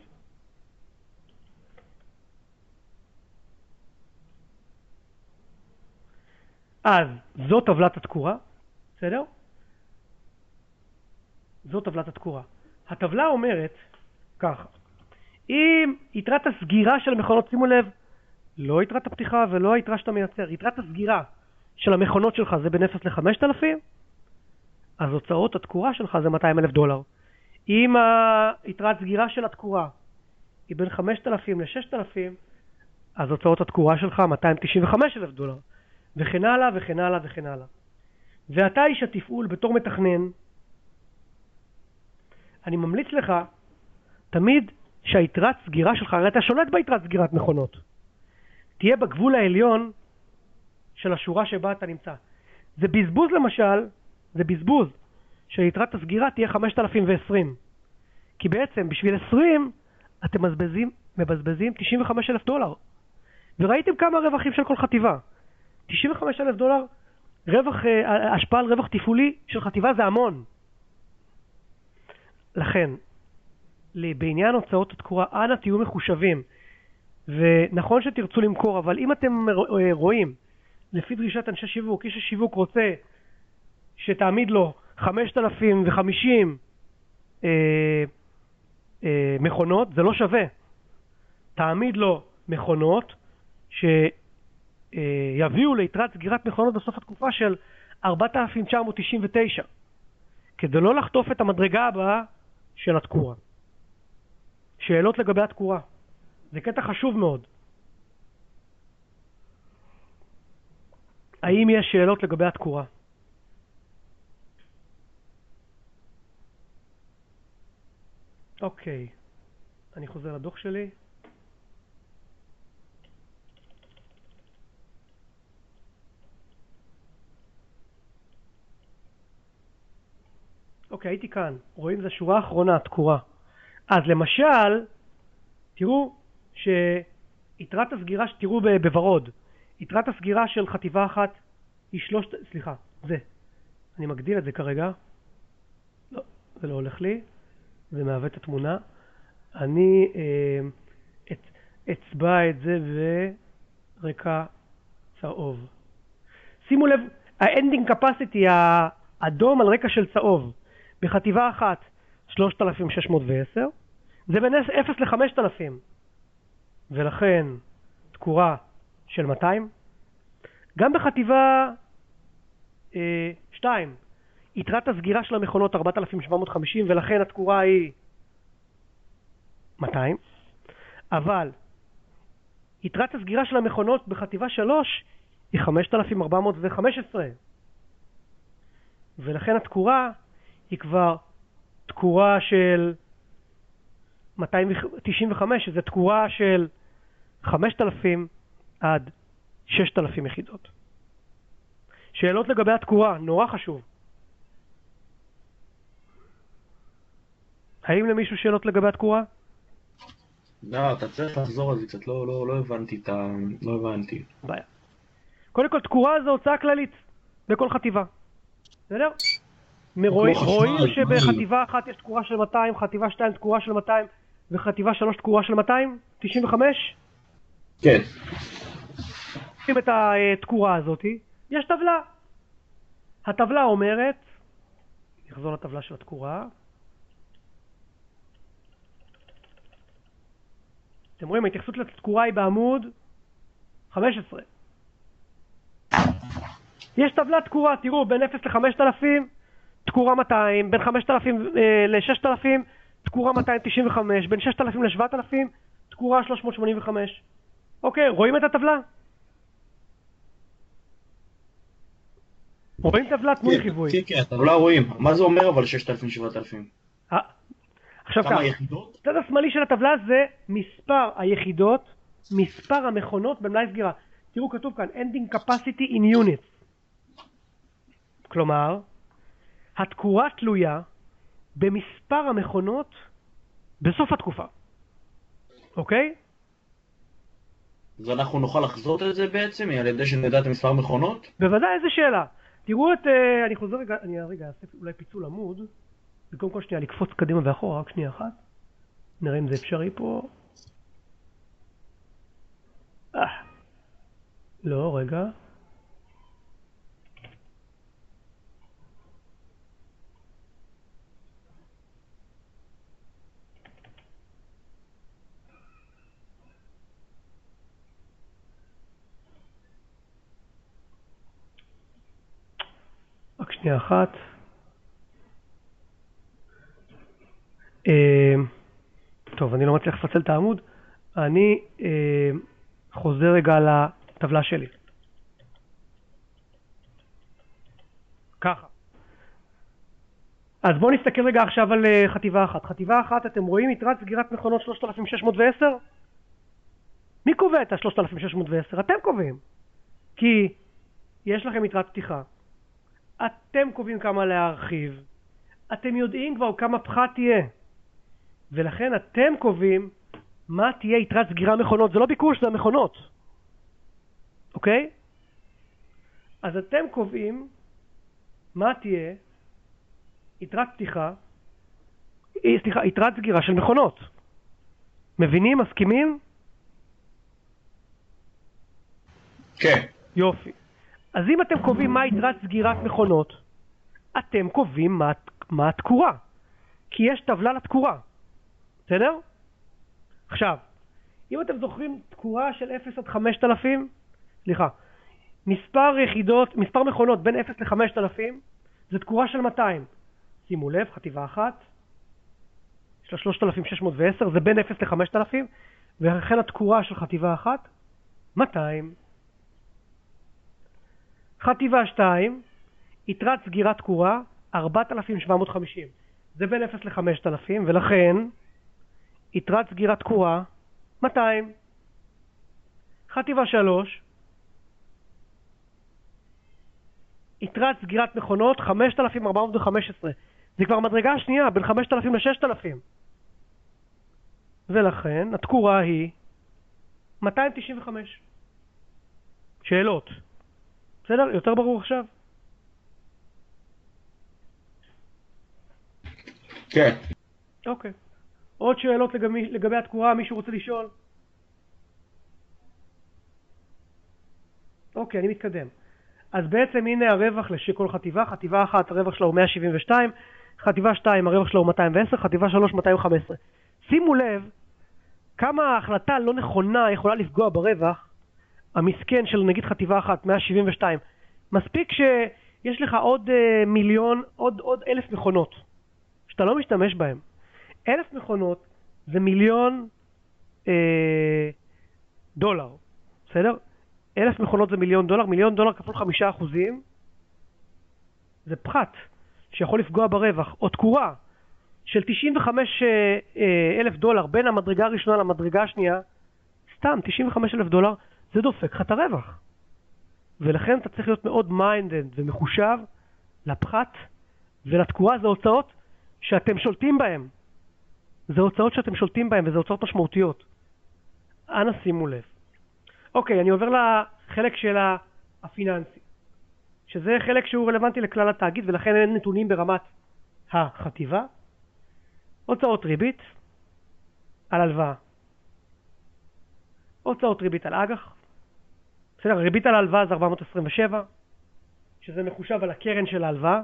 אז זו טבלת התקורה, בסדר? זו טבלת התקורה. הטבלה אומרת ככה, אם יתרת הסגירה של המכונות, שימו לב, לא יתרת הפתיחה ולא היתרה שאתה מייצר, יתרת הסגירה של המכונות שלך זה בין 0 ל-5,000, אז הוצאות התקורה שלך זה $200,000. אם היתרת סגירה של התקורה היא בין 5,000 ל-6,000, אז הוצאות התקורה שלך $295,000, וכן הלאה וכן הלאה וכן הלאה. ואתה איש התפעול בתור מתכנן, אני ממליץ לך תמיד שהיתרת סגירה שלך, הרי אתה שולט ביתרת סגירת מכונות, תהיה בגבול העליון של השורה שבה אתה נמצא. זה בזבוז למשל, זה בזבוז שיתרת הסגירה תהיה 5,020, כי בעצם בשביל 20 אתם מבזבזים $95,000, וראיתם כמה רווחים של כל חטיבה. $95,000 רווח, השפעה על רווח תפעולי של חטיבה זה המון. לכן בעניין הוצאות התקורה אנא תהיו מחושבים, ונכון שתרצו למכור, אבל אם אתם רואים לפי דרישת אנשי שיווק, איש השיווק רוצה שתעמיד לו 5,050 מכונות, זה לא שווה. תעמיד לו מכונות שיביאו ליתרת סגירת מכונות בסוף התקופה של 4,999, כדי לא לחטוף את המדרגה הבאה של התקורה. שאלות לגבי התקורה, זה קטע חשוב מאוד. האם יש שאלות לגבי התקורה? אוקיי, אני חוזר לדוח שלי. אוקיי, הייתי כאן. רואים, זה שורה האחרונה, התקורה. אז למשל, תראו שיתרת הסגירה שתראו בוורוד, יתרת הסגירה של חטיבה אחת היא אני מגדיל את זה כרגע. לא, זה לא הולך לי. זה מהווה את התמונה. אני אצבע את זה ורקע צהוב. שימו לב, ה-ending capacity האדום על רקע של צהוב. בחטיבה אחת 3,610, זה בין 0 ל-5,000, ולכן תקורה של 200. גם בחטיבה 2, יתרת הסגירה של המכונות 4,750, ולכן התקורה היא 200. אבל יתרת הסגירה של המכונות בחטיבה 3 היא 5,415, ולכן התקורה היא כבר תקורה של 295, שזה תקורה של 5,000 עד 6,000 יחידות. שאלות לגבי התקורה, נורא חשוב. האם למישהו שאלות לגבי התקורה? לא, אתה צריך לחזור על זה קצת, לא הבנתי. בעיה. קודם כל, תקורה זה הוצאה כללית בכל חטיבה. בסדר? רואים שבחטיבה אחת יש תקורה של 200, חטיבה 2 תקורה של 200, וחטיבה 3 תקורה של 295? כן. שים את התקורה הזאת, יש טבלה. הטבלה אומרת, נחזור לטבלה של התקורה. אתם רואים, ההתייחסות לתקורה היא בעמוד 15. יש טבלת תקורה, תראו, בין 0 ל-5,000, תקורה 200, בין 5,000 ל-6,000, תקורה 295, בין 6,000 ל-7,000, תקורה 385. אוקיי, רואים את הטבלה? רואים טבלה? תנו לי חיווי. כן, הטבלה רואים. מה זה אומר אבל 6,000, 7,000? עכשיו כמה יחידות? הצד השמאלי של הטבלה זה מספר היחידות, מספר המכונות במלאי סגירה. תראו, כתוב כאן, ending capacity in units. כלומר, התקורה תלויה במספר המכונות בסוף התקופה. אוקיי? אז אנחנו נוכל לחזות את זה בעצם, על ידי שנדע את מספר המכונות? בוודאי, איזה שאלה. תראו את, אני חוזר רגע, אני אעשה אולי פיצול עמוד, במקום כל שנייה לקפוץ קדימה ואחורה, רק שנייה אחת. נראה אם זה אפשרי פה. לא, רגע. רק שנייה אחת. טוב, אני לא מצליח לפצל את העמוד. אני חוזר רגע לטבלה שלי. ככה. אז בואו נסתכל רגע עכשיו על חטיבה אחת. חטיבה אחת, אתם רואים יתרת סגירת מכונות 3610? מי קובע את ה-3610? אתם קובעים. כי יש לכם יתרת פתיחה. אתם קובעים כמה להרחיב. אתם יודעים כבר כמה פחת תהיה. ולכן אתם קובעים מה תהיה יתרת סגירה מכונות. זה לא ביקוש, זה המכונות. אוקיי? אז אתם קובעים מה תהיה יתרת פתיחה, יתרת סגירה של מכונות. מבינים? מסכימים? כן. יופי. אז אם אתם קובעים מה יתרת סגירת מכונות, אתם קובעים מה התקורה. כי יש טבלה לתקורה. בסדר? עכשיו, אם אתם זוכרים תקורה של 0 עד 5,000, סליחה, מספר מכונות בין 0 ל-5,000, זה תקורה של 200. שימו לב, חטיבה אחת, יש לה 3,610, זה בין 0 ל-5,000, ולכן התקורה של חטיבה אחת, 200. חטיבה 2, יתרת סגירת תקורה, 4,750. זה בין 0 ל-5,000, ולכן יתרת סגירת תקורה, 200. חטיבה 3, יתרת סגירת מכונות, 5,415. זה כבר מדרגה השנייה, בין 5,000 ל-6,000. ולכן התקורה היא 295. שאלות. בסדר? יותר ברור עכשיו? כן. אוקיי. עוד שאלות לגבי התקורה, מישהו רוצה לשאול? אוקיי, אני מתקדם. אז בעצם הנה הרווח לכל חטיבה. חטיבה אחת, הרווח שלה הוא 172, חטיבה 2, הרווח שלה הוא 210, חטיבה 3, 215. שימו לב כמה ההחלטה לא נכונה יכולה לפגוע ברווח המסכן של נגיד חטיבה אחת, 172. מספיק שיש לך עוד מיליון, עוד 1,000 מכונות שאתה לא משתמש בהם. 1,000 מכונות זה מיליון דולר, בסדר? 1,000 מכונות זה $1,000,000, $1,000,000 כפול 5%, זה פחת שיכול לפגוע ברווח, או תקורה של $95,000 בין המדרגה הראשונה למדרגה השנייה, סתם $95,000, זה דופק לך את הרווח. ולכן אתה צריך להיות מאוד מיינדד ומחושב לפחת ולתקורה. זה הוצאות שאתם שולטים בהם. זה הוצאות שאתם שולטים בהם, וזה הוצאות משמעותיות. אנא שימו לב. אוקיי, אני עובר לחלק של הפיננסי, שזה חלק שהוא רלוונטי לכלל התאגיד, ולכן אין נתונים ברמת החטיבה. הוצאות ריבית על הלוואה. הוצאות ריבית על אג"ח. בסדר, ריבית על ההלוואה זה 427, שזה מחושב על הקרן של ההלוואה.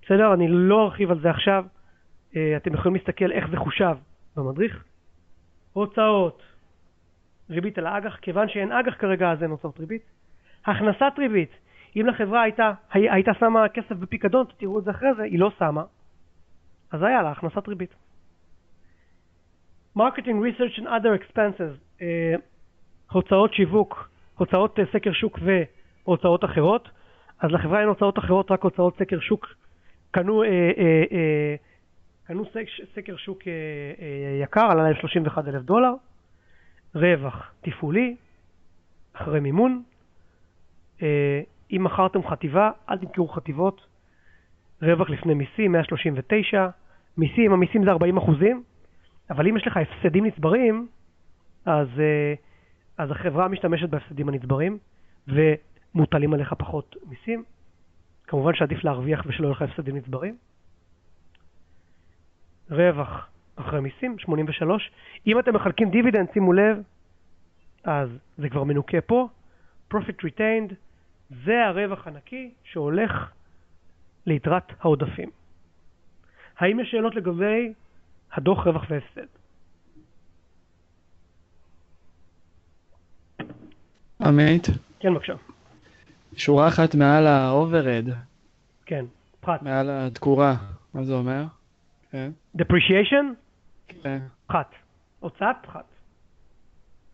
בסדר, אני לא ארחיב על זה עכשיו. אתם יכולים להסתכל איך זה חושב במדריך. הוצאות ריבית על האג"ח, כיוון שאין אג"ח כרגע אז אין הוצאות ריבית. הכנסת ריבית, אם לחברה הייתה שמה כסף בפיקדון, תראו את זה אחרי זה, היא לא שמה, אז היה לה הכנסת ריבית. Marketing, Research and Other Expenses, הוצאות שיווק, הוצאות סקר שוק והוצאות אחרות. אז לחברה אין הוצאות אחרות, רק הוצאות סקר שוק. קנו סקר שוק יקר, עלה להם $31,000. רווח תפעולי אחרי מימון. אם מכרתם חטיבה, אל תמכרו חטיבות. רווח לפני מיסים 139. מיסים, המיסים זה 40%, אבל אם יש לך הפסדים נצברים, אז החברה משתמשת בהפסדים הנצברים ומוטלים עליך פחות מיסים. כמובן שעדיף להרוויח ושלא יהיה לך הפסדים נצברים. רווח אחרי מיסים, 83. אם אתם מחלקים דיבידנד, שימו לב, אז זה כבר מנוקה פה. Profit retained, זה הרווח הנקי שהולך ליתרת העודפים. האם יש שאלות לגבי הדוח רווח והפסד? עמית, כן, בבקשה. שורה אחת מעל ה-overhead, כן, פחת. מעל התקורה, מה זה אומר? כן. Depreciation? כן. פחת. הוצאת פחת.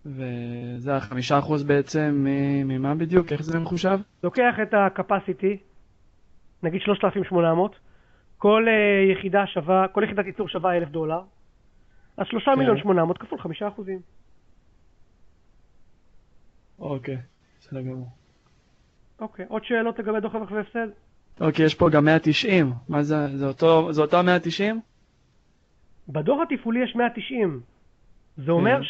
וזה 5% בעצם ממה בדיוק? איך זה מחושב? לוקח את ה-capacity, נגיד 3,800, כל יחידת ייצור שווה $1,000, אז 3,800,000 כפול 5%. אוקיי, בסדר גמור. אוקיי, עוד שאלות לגבי דוח רווח והפסד? אוקיי, יש פה גם 190. מה זה? זה אותו 190? בדוח התפעולי יש 190. זה אומר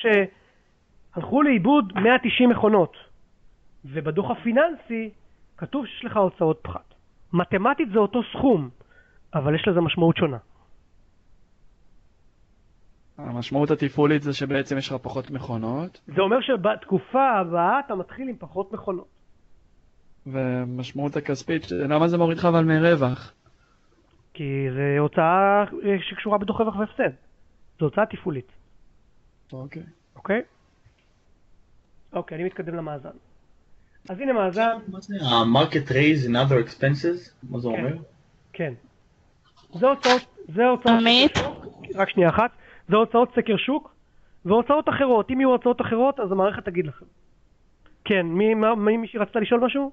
שהלכו לאיבוד 190 מכונות. ובדוח הפיננסי כתוב שיש לך הוצאות פחת. מתמטית זה אותו סכום, אבל יש לזה משמעות שונה. המשמעות התפעולית זה שבעצם יש לך פחות מכונות. זה אומר שבתקופה הבאה אתה מתחיל עם פחות מכונות. ומשמעות הכספית, למה זה מוריד לך אבל מרווח? כי זה הוצאה שקשורה בדוח רווח והפסד. זו הוצאה תפעולית. אוקיי. אוקיי? אוקיי, אני מתקדם למאזן. אז הנה מאזן. מה זה? ה-market raise and other expenses? מה זה אומר? כן. זה הוצאות עמית? רק שנייה אחת. זה הוצאות סקר שוק והוצאות אחרות. אם יהיו הוצאות אחרות, אז המערכת תגיד לכם. כן, מישהי רצתה לשאול משהו?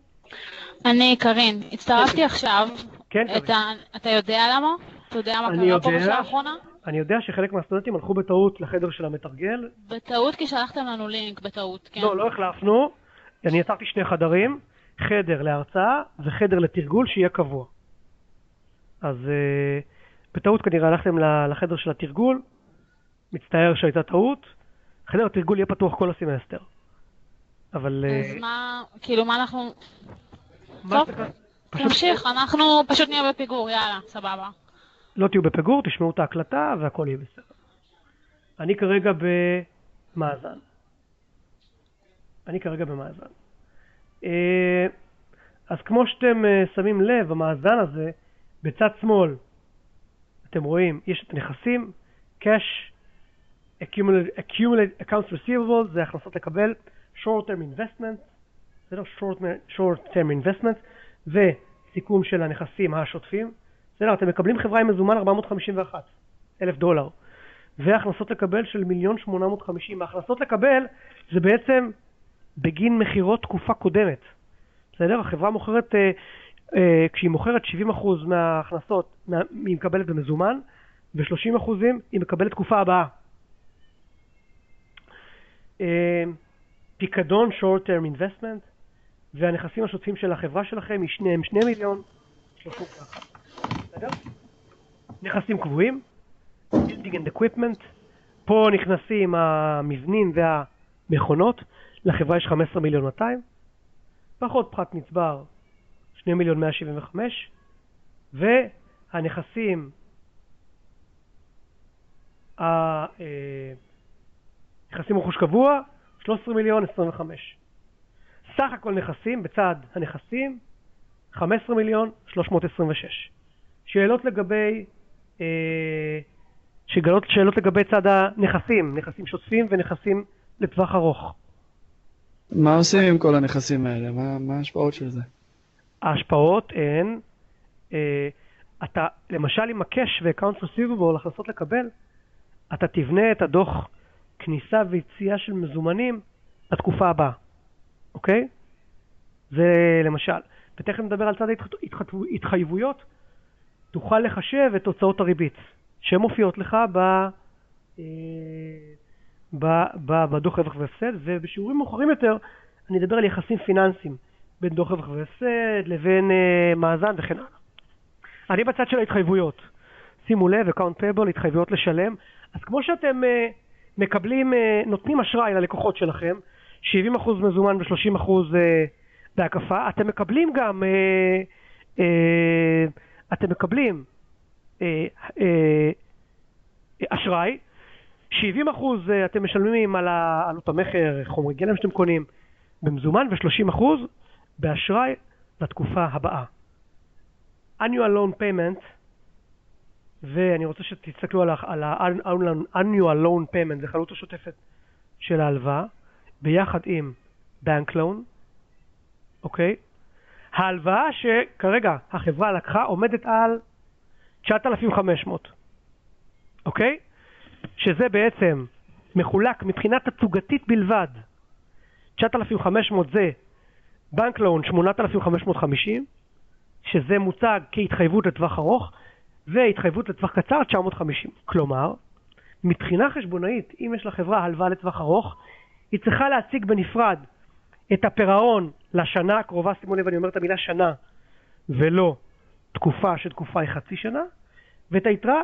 אני קרין, הצטרפתי עכשיו. כן, קרין. אתה יודע למה? אתה יודע מה אני קרה פה יודע. בשעה האחרונה? אני יודע שחלק מהסטודנטים הלכו בטעות לחדר של המתרגל. בטעות כי שלחתם לנו לינק בטעות, כן. לא החלפנו. אני יצרתי 2 חדרים, חדר להרצאה וחדר לתרגול שיהיה קבוע. אז בטעות כנראה הלכתם לחדר של התרגול, מצטער שהייתה טעות. חדר התרגול יהיה פתוח כל הסמסטר. אבל... אז מה, כאילו מה אנחנו... מה טוב, זה? נמשיך, אנחנו פשוט נהיה בפיגור, יאללה, סבבה. לא תהיו בפיגור, תשמעו את ההקלטה והכל יהיה בסדר. אני כרגע במאזן. אז כמו שאתם שמים לב, המאזן הזה, בצד שמאל, אתם רואים, יש את הנכסים, cash, accumulated accounts receivable, זה הכנסות לקבל, short-term investments, זה לא short-term investments, וסיכום של הנכסים השוטפים, בסדר, אתם מקבלים חברה עם מזומן $451,000, והכנסות לקבל של $1,850,000. ההכנסות לקבל זה בעצם בגין מחירות תקופה קודמת. בסדר? החברה מוכרת, כשהיא מוכרת 70% מההכנסות היא מקבלת במזומן, ו30% היא מקבלת תקופה הבאה. פיקדון, short term investment, והנכסים השוטפים של החברה שלכם הם 2,031,000. בסדר? נכסים קבועים, building and equipment, פה נכנסים המבנים והמכונות, לחברה יש 15,200,000, פחות פחת נצבר 2,175,000, והנכסים נכסים רכוש קבוע 13,025,000. סך הכל נכסים בצד הנכסים 15,326,000. שאלות לגבי צד הנכסים, נכסים שוטפים ונכסים לטווח ארוך. מה עושים עם כל הנכסים האלה? מה ההשפעות של זה? ההשפעות הן, אתה למשל עם הקש ו-accounts receivable, הכנסות לקבל, אתה תבנה את הדוח כניסה ויציאה של מזומנים לתקופה הבאה. אוקיי? זה למשל. ותכף נדבר על צד התחייבויות, תוכל לחשב את תוצאות הריבית שמופיעות לך בדוח רווח והפסד, ובשיעורים מאוחרים יותר אני אדבר על יחסים פיננסיים בין דוח רווח והפסד לבין מאזן וכן הלאה. אני בצד של ההתחייבויות. שימו לב, account payable, התחייבויות לשלם. אז כמו שאתם מקבלים, נותנים אשראי ללקוחות שלכם, 70% מזומן ו30% בהקפה, אתם מקבלים גם אתם מקבלים אשראי, 70% אתם משלמים על עלות המחר, חומרי גלם שאתם קונים במזומן, ו30% באשראי לתקופה הבאה. annual loan payment, ואני רוצה שתסתכלו על ה-annual loan payment, זה חלות השוטפת של ההלוואה, ביחד עם bank loan, אוקיי? ההלוואה שכרגע החברה לקחה עומדת על 9,500, אוקיי? שזה בעצם מחולק מבחינת התצוגתית בלבד. 9,500 זה בנק לון 8,550, שזה מוצג כהתחייבות לטווח ארוך, והתחייבות לטווח קצר 950. כלומר, מבחינה חשבונאית, אם יש לחברה הלוואה לטווח ארוך, היא צריכה להציג בנפרד את הפירעון לשנה הקרובה, שימו לב, אני אומר את המילה שנה, ולא תקופה שתקופה היא חצי שנה, ואת היתרה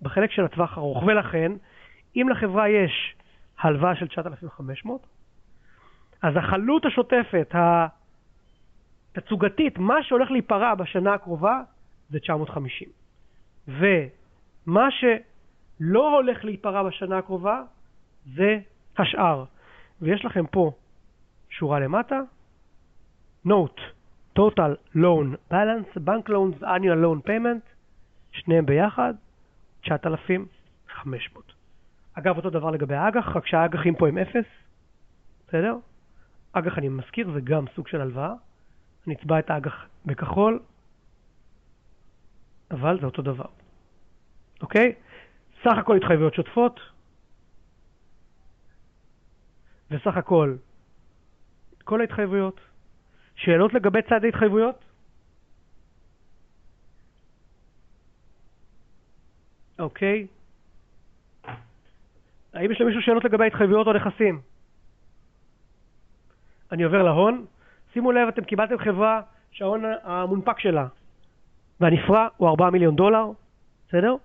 בחלק של הטווח ארוך. ולכן, אם לחברה יש הלוואה של 9,500, אז החלות השוטפת, התצוגתית, מה שהולך להיפרע בשנה הקרובה, זה 950. ומה שלא הולך להיפרע בשנה הקרובה, זה השאר. ויש לכם פה שורה למטה, Note, Total Loan Balance, Bank Loans, Annual Loan Payment, שניהם ביחד, 9,500. אגב, אותו דבר לגבי האג"ח, רק שהאג"חים פה הם 0, בסדר? אג"ח, אני מזכיר, זה גם סוג של הלוואה. אני אצבע את האג"ח בכחול, אבל זה אותו דבר. אוקיי? סך הכל התחייבויות שוטפות, וסך הכל כל ההתחייבויות. שאלות לגבי צד ההתחייבויות? אוקיי. האם יש למישהו שאלות לגבי ההתחייבויות או נכסים? אני עובר להון. שימו לב, אתם קיבלתם חברה שההון המונפק שלה והנפרע הוא $4 מיליון, בסדר?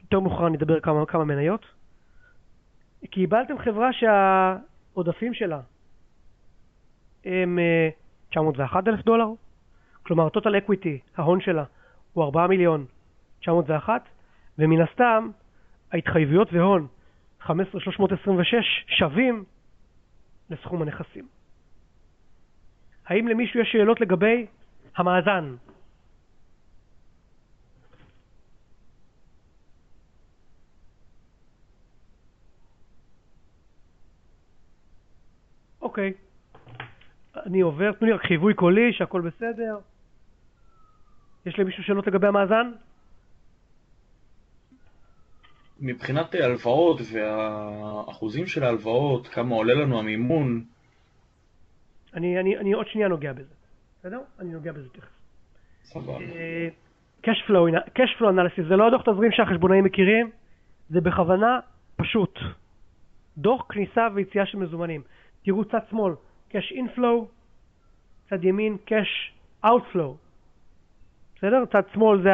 יותר מאוחר נדבר כמה מניות. קיבלתם חברה שהעודפים שלה הם $901,000, כלומר total equity, ההון שלה הוא $4,901,000, ומן הסתם ההתחייבויות והון 15,326 שווים לסכום הנכסים. האם למישהו יש שאלות לגבי המאזן? אוקיי. אני עובר, תנו לי רק חיווי קולי שהכל בסדר. יש למישהו שאלות לגבי המאזן? מבחינת הלוואות והאחוזים של ההלוואות, כמה עולה לנו המימון? אני עוד שנייה נוגע בזה. בסדר? אני נוגע בזה תכף. סבבה. cash flow analysis זה לא דוח תזרים שהחשבונאים מכירים, זה בכוונה פשוט. דוח כניסה ויציאה של מזומנים. תראו צד שמאל, cash inflow, צד ימין, cash outflow. בסדר? צד שמאל זה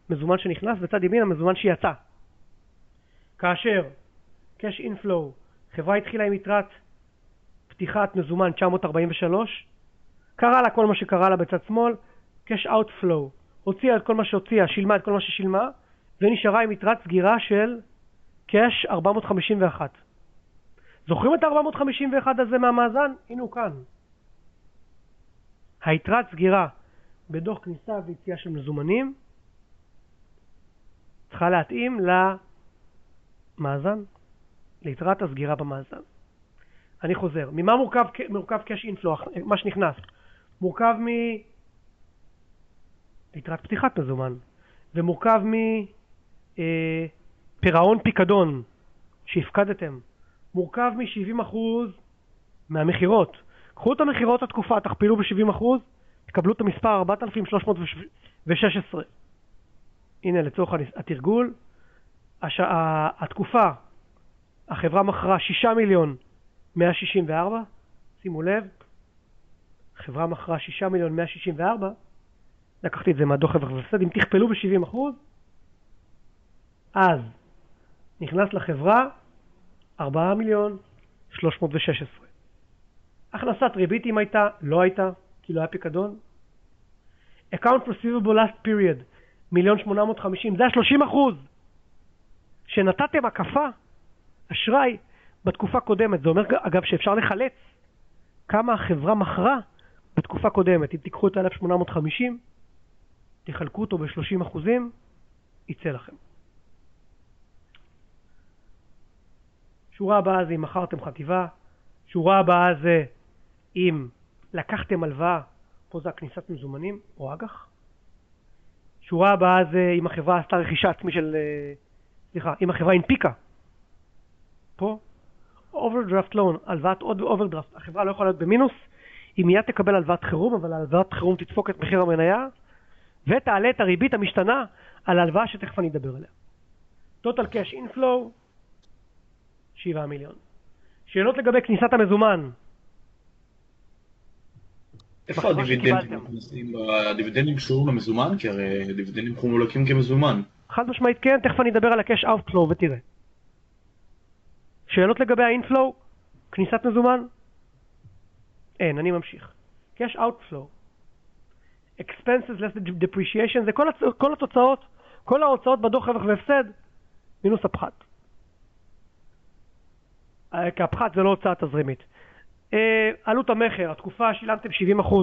המזומן שנכנס, וצד ימין המזומן שיצא. כאשר cash inflow, חברה התחילה עם יתרת פתיחת מזומן 943, קרה לה כל מה שקרה לה בצד שמאל, cash outflow, הוציאה את כל מה שהוציאה, שילמה את כל מה ששילמה, ונשארה עם יתרת סגירה של cash 451. זוכרים את ה-451 הזה מהמאזן? הנה הוא כאן. היתרת סגירה בדוח כניסה ויציאה של מזומנים צריכה להתאים למאזן, ליתרת הסגירה במאזן. אני חוזר. ממה מורכב cash inflow? מה שנכנס. מורכב מיתרת פתיחת מזומן, ומורכב מפירעון פיקדון שהפקדתם. מורכב מ-70% מהמחירות. קחו את המחירות התקופה, תכפילו ב-70%, תקבלו את המספר 4,316. הנה לצורך התרגול. התקופה, החברה מכרה 6,164,000. שימו לב, חברה מכרה 6,164,000. לקחתי את זה מהדוח רווח והפסד. אם תכפלו ב-70%, אז נכנס לחברה 4,316,000. הכנסת ריבית אם הייתה, לא הייתה, כאילו היה פיקדון. account receivable last period, 1,850,000, זה ה-30% שנתתם הקפה, אשראי, בתקופה קודמת. זה אומר אגב שאפשר לחלץ כמה החברה מכרה בתקופה קודמת. אם תיקחו את 1,850, תחלקו אותו ב-30%, יצא לכם. שורה הבאה זה אם מכרתם חטיבה, שורה הבאה זה אם לקחתם הלוואה, פה זה הכניסת מזומנים או אג"ח. שורה הבאה זה אם החברה עשתה רכישה עצמי של, אם החברה הנפיקה. פה, overdraft loan, הלוואת עוד אוברדרפט, החברה לא יכולה להיות במינוס, היא מיד תקבל הלוואת חירום, אבל הלוואת חירום תדפוק את מחיר המניה, ותעלה את הריבית המשתנה על ההלוואה שתכף אני אדבר עליה. total cash inflow, 7 מיליון. שאלות לגבי כניסת המזומן. איפה הדיבידנדים? הדיבידנדים קשורים למזומן? כי הרי דיבידנדים מחולקים כמזומן. חד משמעית כן, תכף אני אדבר על ה-cash outflow ותראה. שאלות לגבי ה-inflow, כניסת מזומן? אין, אני ממשיך. cash outflow. expenses less depreciation, זה כל התוצאות, כל ההוצאות בדוח רווח והפסד, מינוס הפחת. כי הפחת זה לא הוצאה תזרימית. עלות המחר, התקופה שילמתם 70%,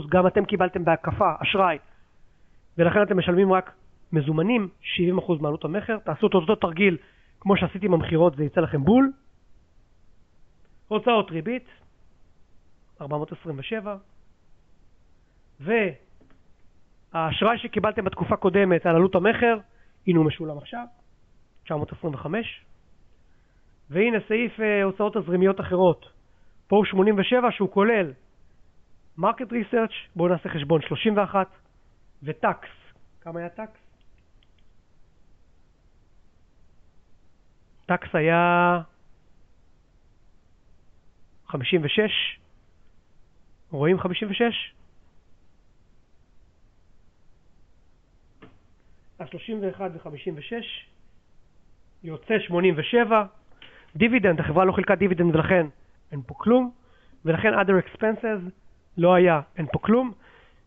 גם אתם קיבלתם בהקפה, אשראי, ולכן אתם משלמים רק מזומנים, 70% מעלות המחר. תעשו את אותו תרגיל כמו שעשיתי עם המחירות, זה יצא לכם בול. הוצאות ריבית, 427, והאשראי שקיבלתם בתקופה קודמת על עלות המחר, הנה הוא משולם עכשיו, 925, והנה סעיף הוצאות תזרימיות אחרות, פה הוא 87 שהוא כולל market research, בואו נעשה חשבון 31, וטקס, כמה היה טקס? טקס היה 56, רואים 56? אז 31 ו-56 יוצא 87. דיבידנד, החברה לא חילקה דיבידנד ולכן אין פה כלום, ולכן other expenses לא היה, אין פה כלום.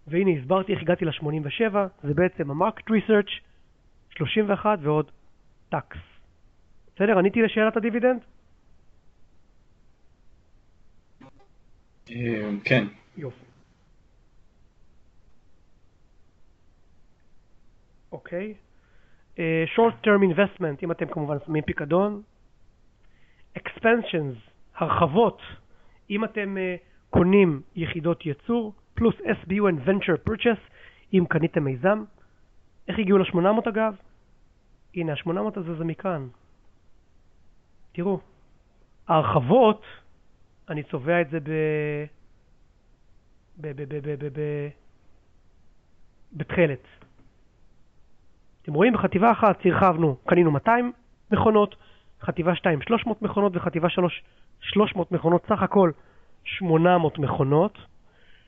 והנה הסברתי איך הגעתי ל-87, זה בעצם ה-market research, 31 ועוד טקס. בסדר, עניתי לשאלת הדיבידנד? כן. יופי. אוקיי. short term investment, אם אתם כמובן שמים פיקדון. expansions, הרחבות, אם אתם קונים יחידות ייצור, פלוס SBU and venture purchase, אם קניתם מיזם. איך הגיעו ל-800 אגב? הנה, ה-800 הזה זה מכאן. תראו, ההרחבות, אני צובע את זה בתחילת. אתם רואים, בחטיבה אחת הרחבנו, קנינו 200 מכונות, חטיבה 2 300 מכונות, וחטיבה 3 300 מכונות, סך הכל 800 מכונות,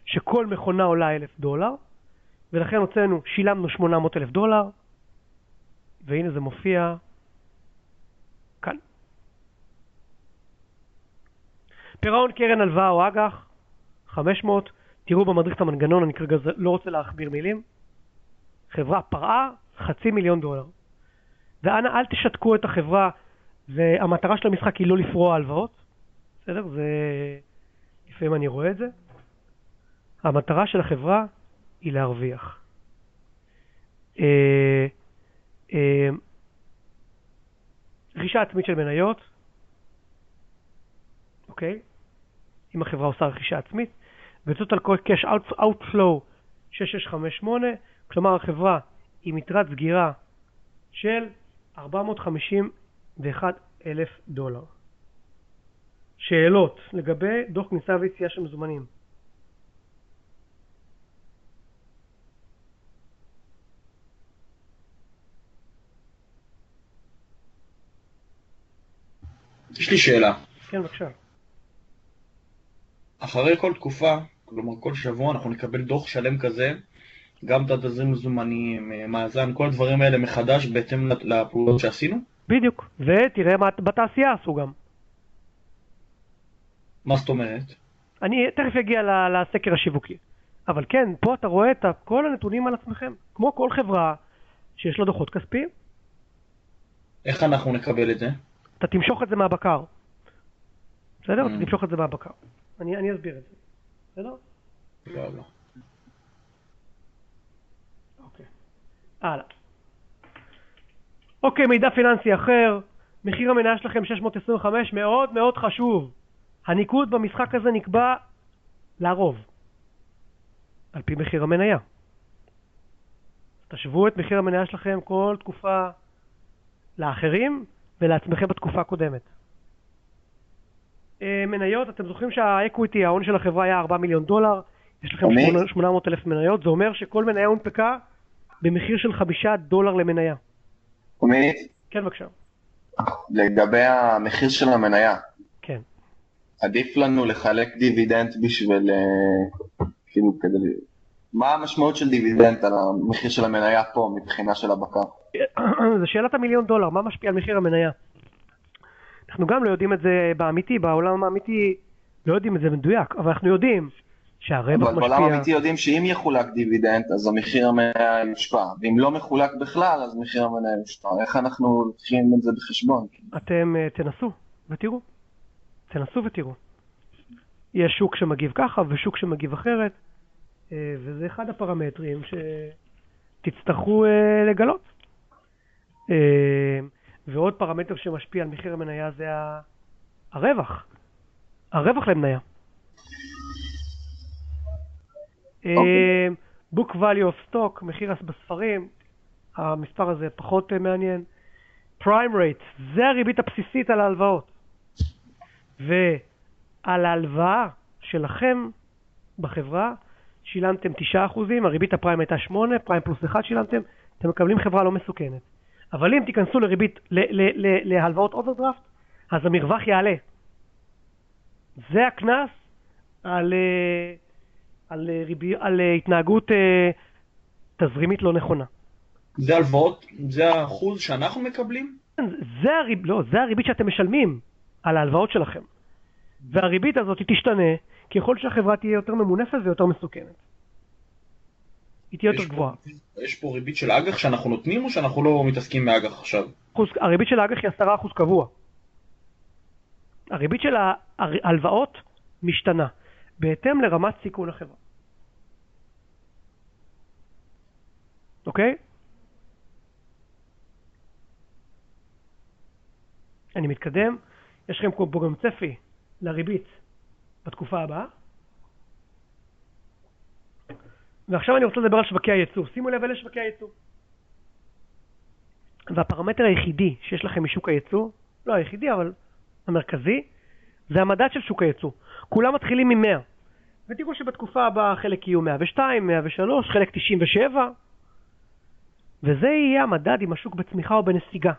שכל מכונה עולה $1,000, ולכן הוצאנו, שילמנו $800,000, והנה זה מופיע כאן. פירעון קרן הלוואה או אג"ח, 500, תראו במדריך את המנגנון, אני כרגע לא רוצה להכביר מילים. חברה פרעה, $500,000. ואנא אל תשתקו את החברה, והמטרה של המשחק היא לא לפרוע הלוואות. בסדר? זה... לפעמים אני רואה את זה. המטרה של החברה היא להרוויח. רכישה עצמית של מניות. אוקיי? אם החברה עושה רכישה עצמית. וצאת על כל cash outflow 6658. כלומר החברה עם יתרת סגירה של $451,000. שאלות לגבי דוח כניסה ויציאה של מזומנים. יש לי שאלה. כן, בבקשה. אחרי כל תקופה, כלומר כל שבוע, אנחנו נקבל דוח שלם כזה, גם את התזרים מזומנים, מאזן, כל הדברים האלה מחדש בהתאם לפעולות שעשינו? בדיוק. ותראה מה בתעשייה עשו גם. מה זאת אומרת? אני תכף אגיע לסקר השיווקי. אבל כן, פה אתה רואה את כל הנתונים על עצמכם, כמו כל חברה שיש לה דוחות כספיים. איך אנחנו נקבל את זה? אתה תמשוך את זה מהבקר. בסדר? אתה תמשוך את זה מהבקר. אני אסביר את זה. בסדר? לא. אוקיי. הלאה. אוקיי, מידע פיננסי אחר. מחיר המניה שלכם 625, מאוד מאוד חשוב. הניקוד במשחק הזה נקבע לרוב על פי מחיר המניה. תשוו את מחיר המניה שלכם כל תקופה לאחרים ולעצמכם בתקופה הקודמת. מניות, אתם זוכרים שהאקוויטי, ההון של החברה היה $4 מיליון, יש לכם 800,000 מניות, זה אומר שכל מניה הונפקה במחיר של $5 למניה. עמית? כן, בבקשה. לגבי המחיר של המניה. כן. עדיף לנו לחלק דיבידנד בשביל, כאילו, כדי... מה המשמעות של דיבידנד על המחיר של המניה פה מבחינה של הבקר? זה שאלת $1 מיליון, מה משפיע על מחיר המניה? אנחנו גם לא יודעים את זה באמיתי, בעולם האמיתי לא יודעים את זה מדויק, אבל אנחנו יודעים שהרווח משפיע... אבל בעולם האמיתי יודעים שאם יחולק דיבידנד אז המחיר המניה יושפע, ואם לא מחולק בכלל אז מחיר המניה יושפע. איך אנחנו לוקחים את זה בחשבון? אתם תנסו ותראו. תנסו ותראו. יש שוק שמגיב ככה ושוק שמגיב אחרת, וזה אחד הפרמטרים שתצטרכו לגלות. ועוד פרמטר שמשפיע על מחיר המניה זה הרווח. הרווח למניה. book value of stock, מחיר בספרים, המספר הזה פחות מעניין. prime rate, זה הריבית הבסיסית על ההלוואות. ועל ההלוואה שלכם בחברה שילמתם 9%, הריבית הפריים הייתה 8, פריים פלוס 1 שילמתם, אתם מקבלים חברה לא מסוכנת. אבל אם תיכנסו לריבית, להלוואות אוברדרפט, אז המרווח יעלה. זה הכנס על התנהגות תזרימית לא נכונה. זה הלוואות, זה האחוז שאנחנו מקבלים? זה הריבית שאתם משלמים על ההלוואות שלכם. והריבית הזאת תשתנה ככל שהחברה תהיה יותר ממונפת ויותר מסוכנת. היא תהיה יותר גבוהה. יש פה ריבית של אג"ח שאנחנו נותנים או שאנחנו לא מתעסקים מאג"ח עכשיו? הריבית של האג"ח היא 10% קבוע. הריבית של ההלוואות משתנה בהתאם לרמת סיכון החברה. אוקיי? אני מתקדם. יש לכם פה גם צפי לריבית בתקופה הבאה. ועכשיו אני רוצה לדבר על שווקי הייצוא. שימו לב אלה שווקי הייצוא. והפרמטר היחידי שיש לכם משוק הייצוא, לא היחידי אבל המרכזי, זה המדד של שוק הייצוא. כולם מתחילים מ-100. ותראו שבתקופה הבאה חלק יהיו 102, 103, חלק 97. וזה יהיה המדד אם השוק בצמיחה או בנסיגה.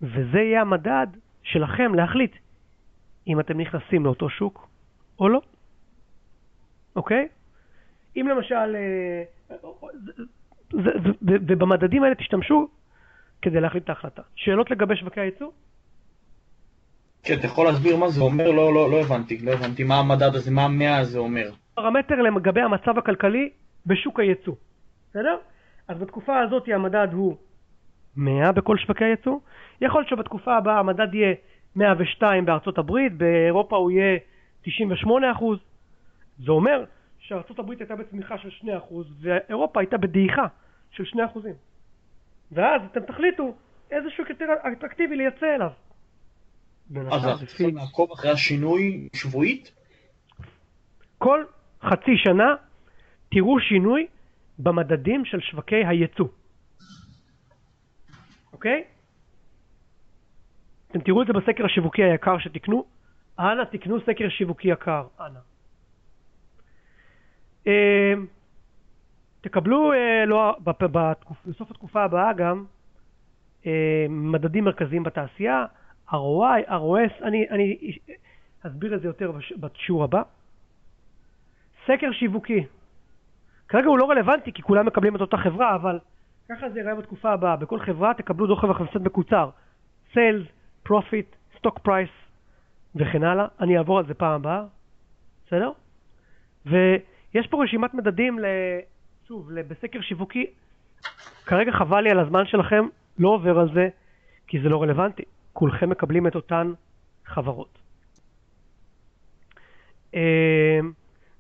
וזה יהיה המדד שלכם להחליט אם אתם נכנסים לאותו שוק או לא. אוקיי? אם למשל, ובמדדים האלה תשתמשו כדי להחליט את ההחלטה. שאלות לגבי שווקי הייצוא? כן, אתה יכול להסביר מה זה אומר? לא הבנתי מה המדד הזה, מה 100 הזה אומר. פרמטר לגבי המצב הכלכלי בשוק הייצוא. בסדר? אז בתקופה הזאת המדד הוא 100 בכל שווקי הייצוא. יכול להיות שבתקופה הבאה המדד יהיה 102 בארצות הברית, באירופה הוא יהיה 98%. זה אומר שארצות הברית הייתה בצמיחה של 2% ואירופה הייתה בדעיכה של 2%. ואז אתם תחליטו איזה שוק יותר אטרקטיבי לייצא אליו. אז אנחנו צריכים לעקוב אחרי השינוי שבועית? כל חצי שנה תראו שינוי במדדים של שווקי הייצוא. אוקיי? אתם תראו את זה בסקר השיווקי היקר שתקנו. אנא תקנו סקר שיווקי יקר. אנא. תקבלו בסוף התקופה הבאה גם מדדים מרכזיים בתעשייה, ROI, ROS, אני אסביר את זה יותר בשיעור הבא. סקר שיווקי. כרגע הוא לא רלוונטי כי כולם מקבלים את אותה חברה, אבל ככה זה יראה בתקופה הבאה. בכל חברה תקבלו דוח רווח והפסד מקוצר. Sales, Profit, Stock Price וכן הלאה. אני אעבור על זה פעם הבאה. בסדר? יש פה רשימת מדדים, שוב, בסקר שיווקי, כרגע חבל לי על הזמן שלכם, לא עובר על זה, כי זה לא רלוונטי. כולכם מקבלים את אותן חברות.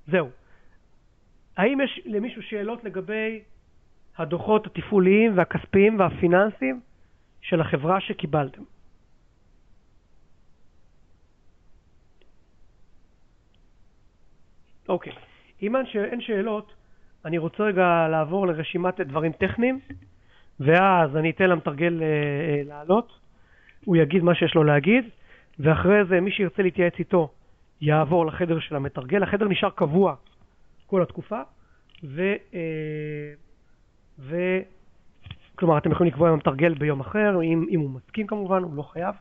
זהו. האם יש למישהו שאלות לגבי הדוחות התפעוליים והכספיים והפיננסיים של החברה שקיבלתם? אוקיי. אם אין שאלות, אני רוצה רגע לעבור לרשימת דברים טכניים, ואז אני אתן למתרגל לעלות, הוא יגיד מה שיש לו להגיד, ואחרי זה מי שירצה להתייעץ איתו יעבור לחדר של המתרגל. החדר נשאר קבוע כל התקופה, כלומר אתם יכולים לקבוע עם המתרגל ביום אחר, אם הוא מסכים כמובן, הוא לא חייב,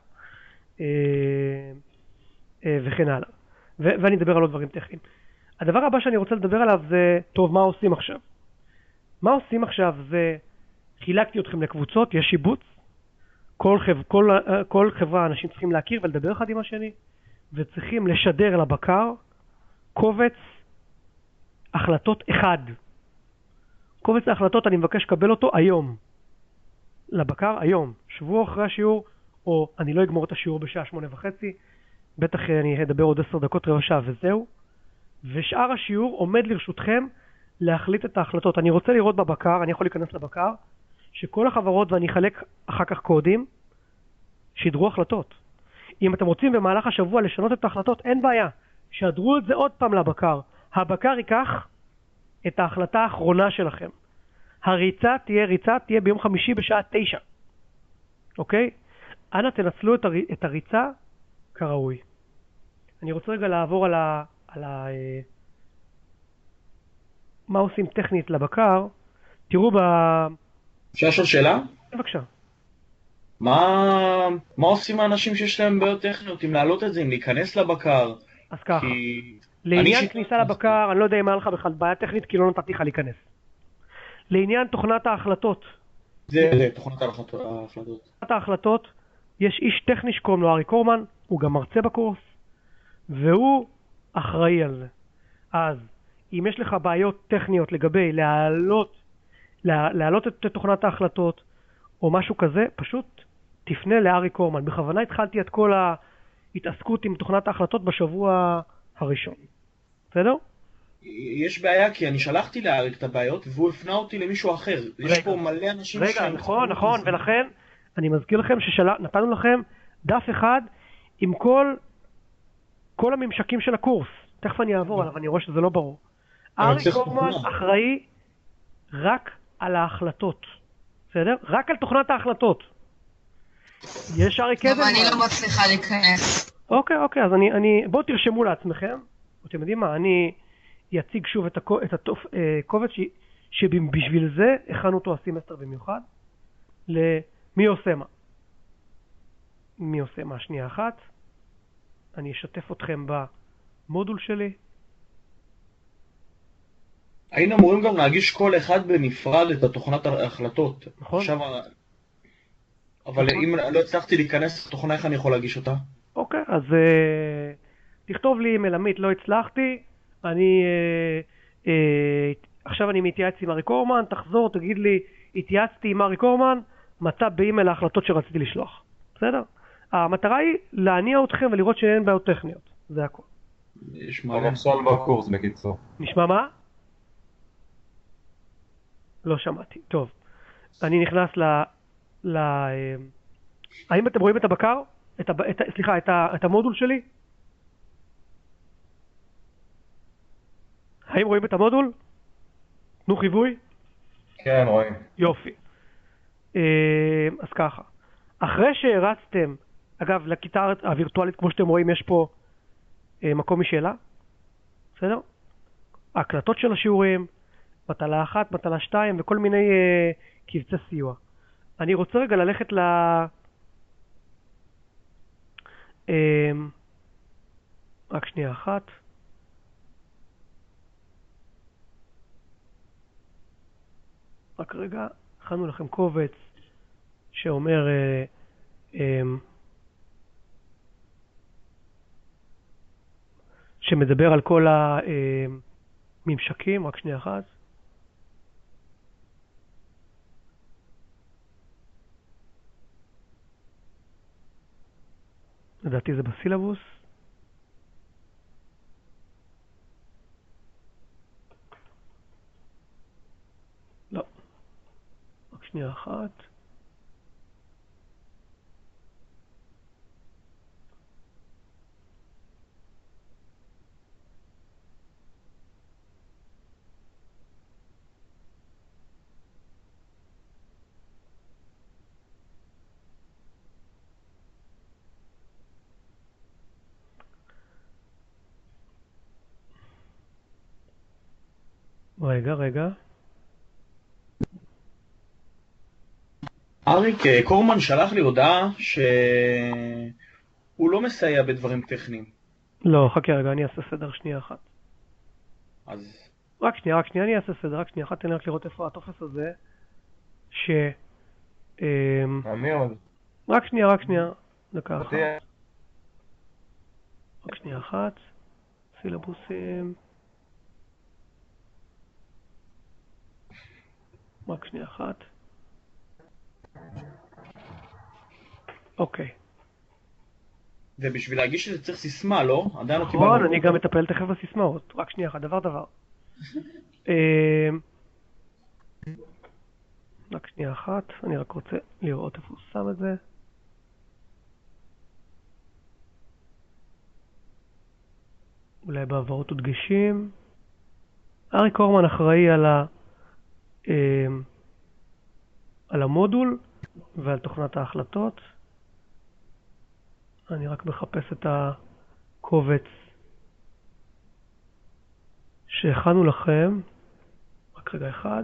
וכן הלאה. ואני אדבר על עוד דברים טכניים. הדבר הבא שאני רוצה לדבר עליו זה, טוב, מה עושים עכשיו? מה עושים עכשיו זה, חילקתי אתכם לקבוצות, יש שיבוץ, כל חברה אנשים צריכים להכיר ולדבר אחד עם השני, וצריכים לשדר לבקר קובץ החלטות אחד. קובץ ההחלטות אני מבקש לקבל אותו היום. לבקר היום, שבוע אחרי השיעור, או אני לא אגמור את השיעור בשעה 8:30, בטח אני אדבר עוד 10 דקות, רבע שעה וזהו. ושאר השיעור עומד לרשותכם להחליט את ההחלטות. אני רוצה לראות בבקר, אני יכול להיכנס לבקר, שכל החברות, ואני אחלק אחר כך קודים, שידרו החלטות. אם אתם רוצים במהלך השבוע לשנות את ההחלטות, אין בעיה. שדרו את זה עוד פעם לבקר. הבקר ייקח את ההחלטה האחרונה שלכם. הריצה תהיה ביום חמישי בשעה 9. אוקיי? אנא תנצלו את הריצה כראוי. אני רוצה רגע לעבור על מה עושים טכנית לבקר. תראו אפשר לשאול שאלה? בבקשה. מה עושים האנשים שיש להם בעיות טכניות, אם להעלות את זה, אם להיכנס לבקר? אז ככה, לעניין כניסה לבקר, אני לא יודע אם היה לך בכלל בעיה טכנית, כי לא נתתי לך להיכנס. לעניין תוכנת ההחלטות. זה תוכנת ההחלטות. תוכנת ההחלטות, יש איש טכני שקוראים לו ארי קורמן, הוא גם מרצה בקורס, והוא אחראי על זה. אז, אם יש לך בעיות טכניות לגבי להעלות את תוכנת ההחלטות, או משהו כזה, פשוט תפנה לארי קורמן. בכוונה התחלתי את כל ההתעסקות עם תוכנת ההחלטות בשבוע הראשון. בסדר? יש בעיה, כי אני שלחתי לארי את הבעיות, והוא הפנה אותי למישהו אחר. יש פה מלא אנשים נכון, ולכן אני מזכיר לכם שנתנו לכם דף אחד עם כל הממשקים של הקורס. תכף אני אעבור עליו, אני רואה שזה לא ברור. ארי קורמן אחראי רק על ההחלטות. בסדר? רק על תוכנת ההחלטות. יש ארי קדמן. אבל אני לא מצליחה להיכנס. אוקיי, אז בואו תרשמו לעצמכם. אתם יודעים מה, אני אציג שוב את הקובץ שבשביל זה הכנו אותו הסמסטר במיוחד. למי עושה מה. מי עושה מה? שנייה אחת. אני אשתף אתכם במודול שלי. היינו אמורים גם להגיש כל אחד בנפרד את תוכנת ההחלטות. נכון. עכשיו, אבל אם לא הצלחתי להיכנס לתוכנה, איך אני יכול להגיש אותה? אוקיי, אז תכתוב לי מלמית, לא הצלחתי, עכשיו אני מתייעץ עם ארי קורמן, תחזור, תגיד לי, התייעצתי עם ארי קורמן, מצא באימייל ההחלטות שרציתי לשלוח. בסדר? המטרה היא להניע אתכם ולראות שאין בעיות טכניות. זה הכל. יש מה נכשל בקורס בקיצור. נשמע מה? לא שמעתי. טוב. אני נכנס האם אתם רואים את הבקר? סליחה, את המודול שלי? האם רואים את המודול? תנו חיווי? כן, רואים. יופי. אז ככה. אחרי שהרצתם, אגב, לכיתה הווירטואלית, כמו שאתם רואים, יש פה מקום משאלה. בסדר? ההקלטות של השיעורים, מטלה 1, מטלה 2, וכל מיני קבצי סיוע. אני רוצה רגע ללכת רק שנייה אחת. רק רגע, הכנו לכם קובץ שאומר שמדבר על כל ממשקים, רק שנייה אחת. לדעתי זה בסילבוס. לא. רק שנייה אחת. רגע. אריק קורמן שלח לי הודעה שהוא לא מסייע בדברים טכניים. לא, חכה רגע, אני אעשה סדר שנייה אחת. אז... רק שנייה, אני אעשה סדר, רק שנייה אחת, תן לי רק לראות איפה הטופס הזה, אמיר, רק שנייה, דקה אחת. תהיה. רק שנייה אחת, סילבוסים. רק שנייה אחת. אוקיי. ובשביל להגיש את זה צריך סיסמה, לא? עדיין לא נכון, קיבלנו. אני גם מטפל תכף בסיסמאות. רק שנייה אחת, דבר. רק שנייה אחת, אני רק רוצה לראות איפה הוא שם את זה. אולי בעברות ודגשים. אריק קורמן אחראי על המודול ועל תוכנת ההחלטות. אני רק מחפש את הקובץ שהכנו לכם. רק רגע אחד.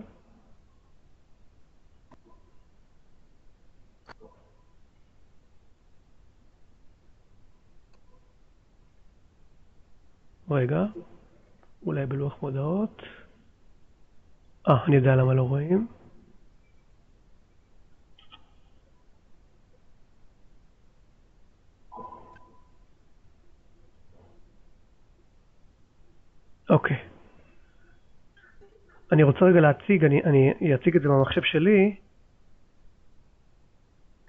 רגע, אולי בלוח מודעות. אני יודע למה לא רואים. אוקיי. אני רוצה רגע להציג, אני אציג את זה במחשב שלי.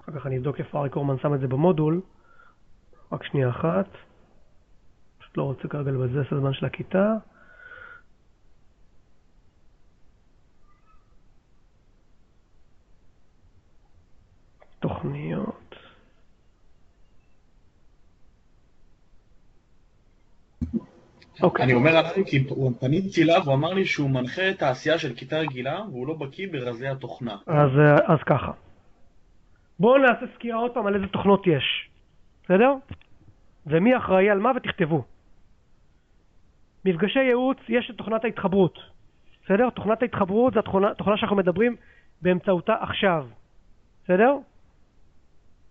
אחר כך אני אבדוק איפה אריק קורמן שם את זה במודול. רק שנייה אחת. פשוט לא רוצה כרגע לבזבז את הזמן של הכיתה. תוכניות. אוקיי. אני אומר עליי כי פניתי אליו, הוא אמר לי שהוא מנחה את העשייה של כיתה רגילה והוא לא בקיא ברזי התוכנה. אז ככה. בואו נעשה סקירה עוד פעם על איזה תוכנות יש. בסדר? ומי אחראי על מה ותכתבו. מפגשי ייעוץ יש את תוכנת ההתחברות. בסדר? תוכנת ההתחברות זה התוכנה שאנחנו מדברים באמצעותה עכשיו. בסדר?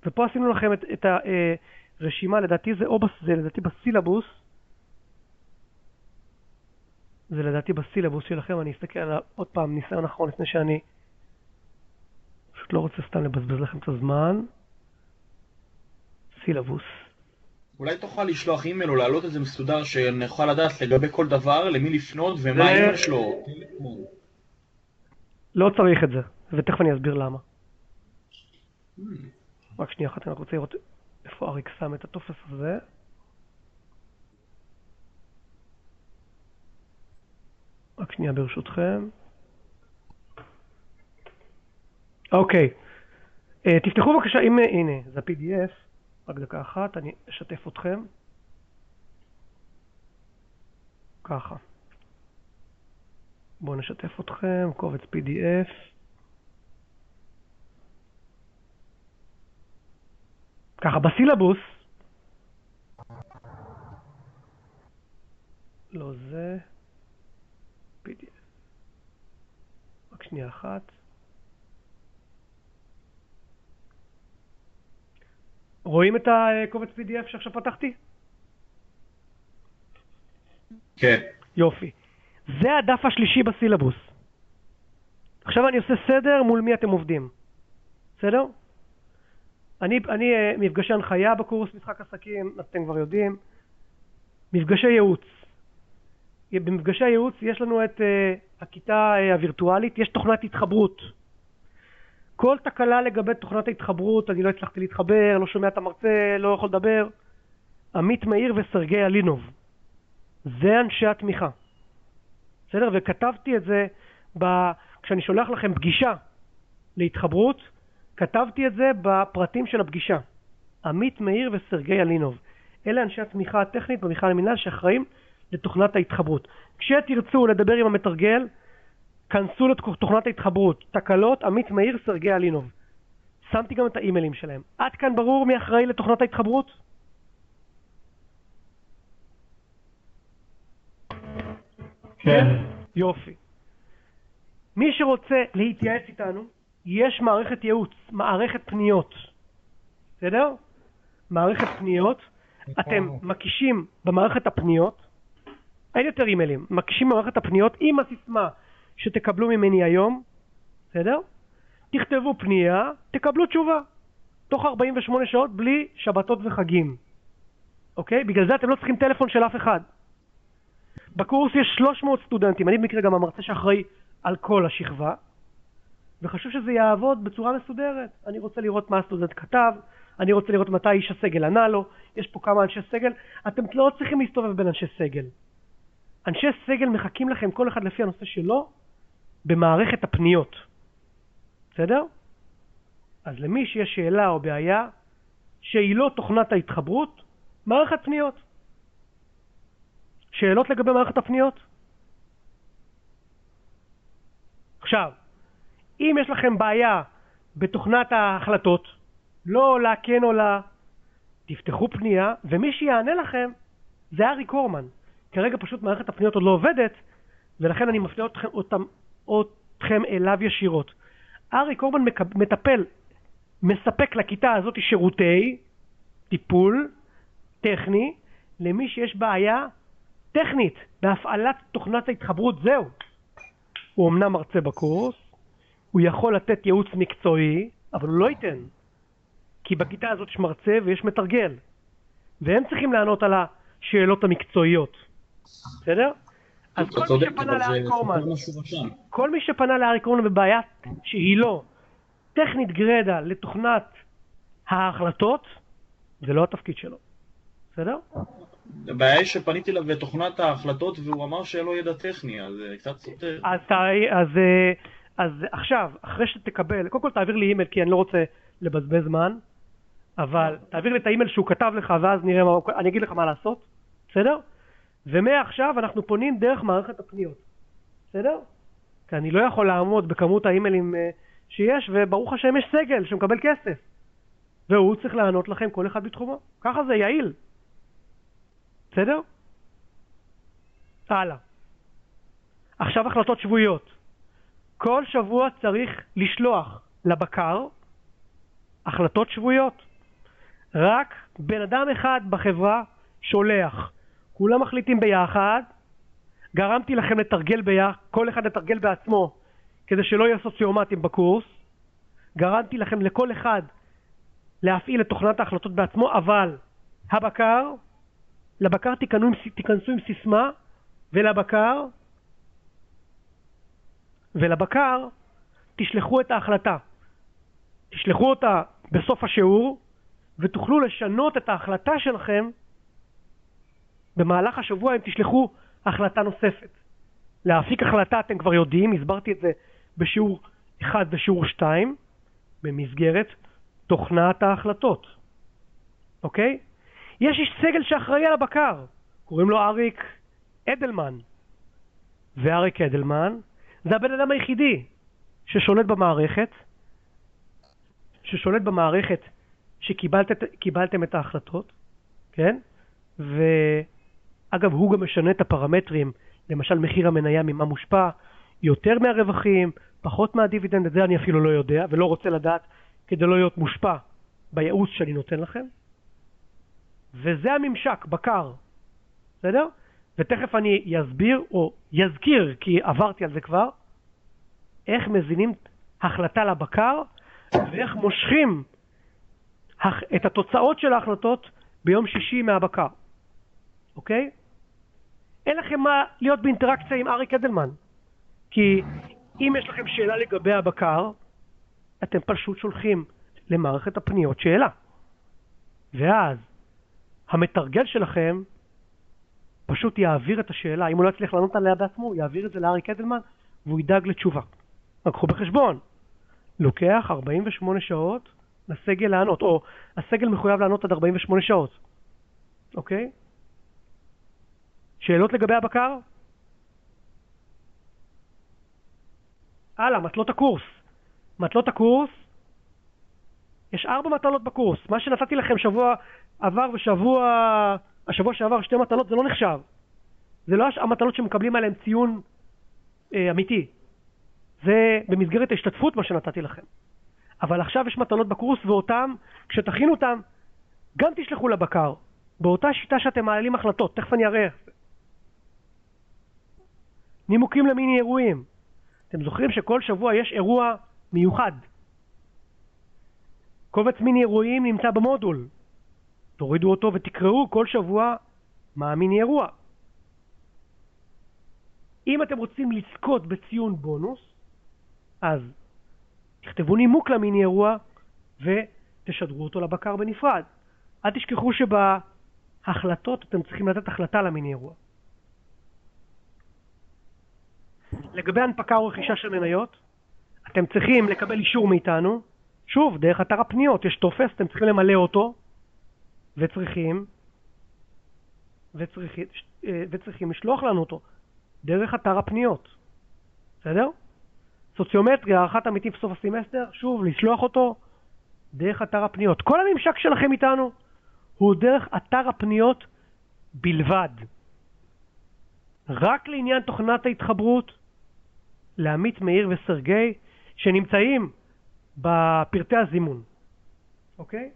ופה עשינו לכם את הרשימה, לדעתי זה לדעתי בסילבוס. זה לדעתי בסילבוס שלכם, אני אסתכל על עוד פעם ניסיון אחרון לפני שאני פשוט לא רוצה סתם לבזבז לכם את הזמן. סילבוס. אולי תוכל לשלוח אימייל או להעלות את זה מסודר שנוכל לדעת לגבי כל דבר, למי לפנות ומה האימייל שלו. לא צריך את זה, ותכף אני אסביר למה. רק שנייה אחת, אני רק רוצה לראות איפה אריק שם את הטופס הזה. רק שנייה ברשותכם. אוקיי. תפתחו בבקשה, הנה, זה ה-PDF. רק דקה אחת, אני אשתף אתכם. ככה. בואו נשתף אתכם, קובץ PDF. ככה, בסילבוס. לא זה. PDF. רק שנייה אחת. רואים את הקובץ PDF שעכשיו פתחתי? כן. יופי. זה הדף השלישי בסילבוס. עכשיו אני עושה סדר מול מי אתם עובדים. בסדר? אני מפגשי הנחיה בקורס משחק עסקים, אתם כבר יודעים. מפגשי ייעוץ. במפגשי הייעוץ יש לנו את הכיתה הווירטואלית, יש תוכנת התחברות. כל תקלה לגבי תוכנת ההתחברות, אני לא הצלחתי להתחבר, לא שומע את המרצה, לא יכול לדבר. עמית מאיר וסרגי אלינוב. זה אנשי התמיכה. בסדר? וכתבתי את זה כשאני שולח לכם פגישה להתחברות, כתבתי את זה בפרטים של הפגישה. עמית מאיר וסרגי אלינוב. אלה אנשי התמיכה הטכנית במכללה למינהל שאחראים לתוכנת ההתחברות. כשתרצו לדבר עם המתרגל, כנסו לתוכנת ההתחברות. תקלות, עמית מאיר, סרגי אלינוב. שמתי גם את האימיילים שלהם. עד כאן ברור מי אחראי לתוכנת ההתחברות? כן. יופי. מי שרוצה להתייעץ איתנו, יש מערכת ייעוץ, מערכת פניות. בסדר? מערכת פניות. אתם מקישים במערכת הפניות, אין יותר אימיילים, מקישים במערכת הפניות עם הסיסמה שתקבלו ממני היום, בסדר? תכתבו פנייה, תקבלו תשובה. תוך 48 שעות בלי שבתות וחגים. אוקיי? בגלל זה אתם לא צריכים טלפון של אף אחד. בקורס יש 300 סטודנטים, אני במקרה גם המרצה שאחראי על כל השכבה, וחשוב שזה יעבוד בצורה מסודרת. אני רוצה לראות מה הסטודנט כתב, אני רוצה לראות מתי איש הסגל ענה לו, יש פה כמה אנשי סגל, אתם לא צריכים להסתובב בין אנשי סגל. אנשי סגל מחכים לכם כל אחד לפי הנושא שלו במערכת הפניות. בסדר? אז למי שיש שאלה או בעיה שהיא לא תוכנת ההתחברות, מערכת פניות. שאלות לגבי מערכת הפניות? עכשיו, אם יש לכם בעיה בתוכנת ההחלטות, לא עולה, כן עולה, תפתחו פנייה, ומי שיענה לכם זה ארי קורמן. כרגע פשוט מערכת הפניות עוד לא עובדת, ולכן אני מפנה אתכם אליו ישירות. ארי קורמן מטפל, מספק לכיתה הזאת שירותי טיפול טכני, למי שיש בעיה טכנית בהפעלת תוכנת ההתחברות. זהו. הוא אמנם מרצה בקורס, הוא יכול לתת ייעוץ מקצועי, אבל הוא לא ייתן. כי בכיתה הזאת יש מרצה ויש מתרגל. והם צריכים לענות על השאלות המקצועיות. בסדר? אז כל מי שפנה לארי קורמן בבעיה שהיא לא טכנית גרדה לתוכנת ההחלטות, זה לא התפקיד שלו. בסדר? הבעיה היא שפניתי לה בתוכנת ההחלטות והוא אמר שלא ידע טכני, אז קצת סותר. אז עכשיו, אחרי שתקבל, קודם כל תעביר לי אימייל כי אני לא רוצה לבזבז זמן, אבל תעביר לי את האימייל שהוא כתב לך ואז נראה מה, אני אגיד לך מה לעשות, בסדר? ומעכשיו אנחנו פונים דרך מערכת הפניות, בסדר? כי אני לא יכול לעמוד בכמות האימיילים שיש, וברוך השם יש סגל שמקבל כסף, והוא צריך לענות לכם כל אחד בתחומו, ככה זה יעיל, בסדר? הלאה. עכשיו החלטות שבועיות. כל שבוע צריך לשלוח לבקר החלטות שבועיות. רק בן אדם אחד בחברה שולח. כולם מחליטים ביחד. גרמתי לכם לתרגל ביחד, כל אחד לתרגל בעצמו, כדי שלא יהיה סוציומטים בקורס. גרמתי לכם לכל אחד להפעיל את תוכנת ההחלטות בעצמו, אבל לבקר תיכנסו עם סיסמה, ולבקר תשלחו את ההחלטה. תשלחו אותה בסוף השיעור, ותוכלו לשנות את ההחלטה שלכם במהלך השבוע אם תשלחו החלטה נוספת. להפיק החלטה אתם כבר יודעים, הסברתי את זה בשיעור 1 ושיעור 2, במסגרת תוכנת ההחלטות. אוקיי? יש איש סגל שאחראי על הבקר, קוראים לו אריק אדלמן. ואריק אדלמן זה הבן אדם היחידי ששולט במערכת, שקיבלתם את ההחלטות, כן? ואגב, הוא גם משנה את הפרמטרים, למשל מחיר המניה ממה מושפע, יותר מהרווחים, פחות מהדיבידנד, את זה אני אפילו לא יודע ולא רוצה לדעת כדי לא להיות מושפע בייעוץ שאני נותן לכם. וזה הממשק, בקר, בסדר? ותכף אני אסביר או יזכיר, כי עברתי על זה כבר, איך מזינים החלטה לבקר, ואיך מושכים את התוצאות של ההחלטות ביום שישי מהבקר. אוקיי? אין לכם מה להיות באינטראקציה עם אריק אדלמן. כי אם יש לכם שאלה לגבי הבקר, אתם פשוט שולחים למערכת הפניות שאלה. ואז המתרגל שלכם פשוט יעביר את השאלה. אם הוא לא יצליח לענות עליה בעצמו, הוא יעביר את זה לאריק אדלמן והוא ידאג לתשובה. לקחו בחשבון. לוקח 48 שעות לסגל לענות, או הסגל מחויב לענות עד 48 שעות. אוקיי? שאלות לגבי הבקר? הלאה, מטלות הקורס. מטלות הקורס, יש 4 מטלות בקורס. מה שנתתי לכם שבוע עבר השבוע שעבר 2 מטלות, זה לא נחשב. זה לא המטלות שמקבלים עליהן ציון אמיתי. זה במסגרת ההשתתפות מה שנתתי לכם. אבל עכשיו יש מטלות בקורס, ואותם, כשתכינו אותם, גם תשלחו לבקר. באותה שיטה שאתם מעלים החלטות, תכף אני אראה. נימוקים למיני אירועים. אתם זוכרים שכל שבוע יש אירוע מיוחד. קובץ מיני אירועים נמצא במודול. תורידו אותו ותקראו כל שבוע מה המיני אירוע. אם אתם רוצים לזכות בציון בונוס, אז תכתבו נימוק למיני אירוע ותשדרו אותו לבקר בנפרד. אל תשכחו שבהחלטות אתם צריכים לתת החלטה למיני אירוע. לגבי הנפקה או רכישה של מניות, אתם צריכים לקבל אישור מאיתנו, שוב, דרך אתר הפניות, יש טופס, אתם צריכים למלא אותו, וצריכים לשלוח לנו אותו, דרך אתר הפניות. בסדר? סוציומטריה, הערכת עמיתים בסוף הסמסטר, שוב, לשלוח אותו דרך אתר הפניות. כל הממשק שלכם איתנו הוא דרך אתר הפניות בלבד. רק לעניין תוכנת ההתחברות, לעמית, מאיר וסרגי, שנמצאים בפרטי הזימון. אוקיי?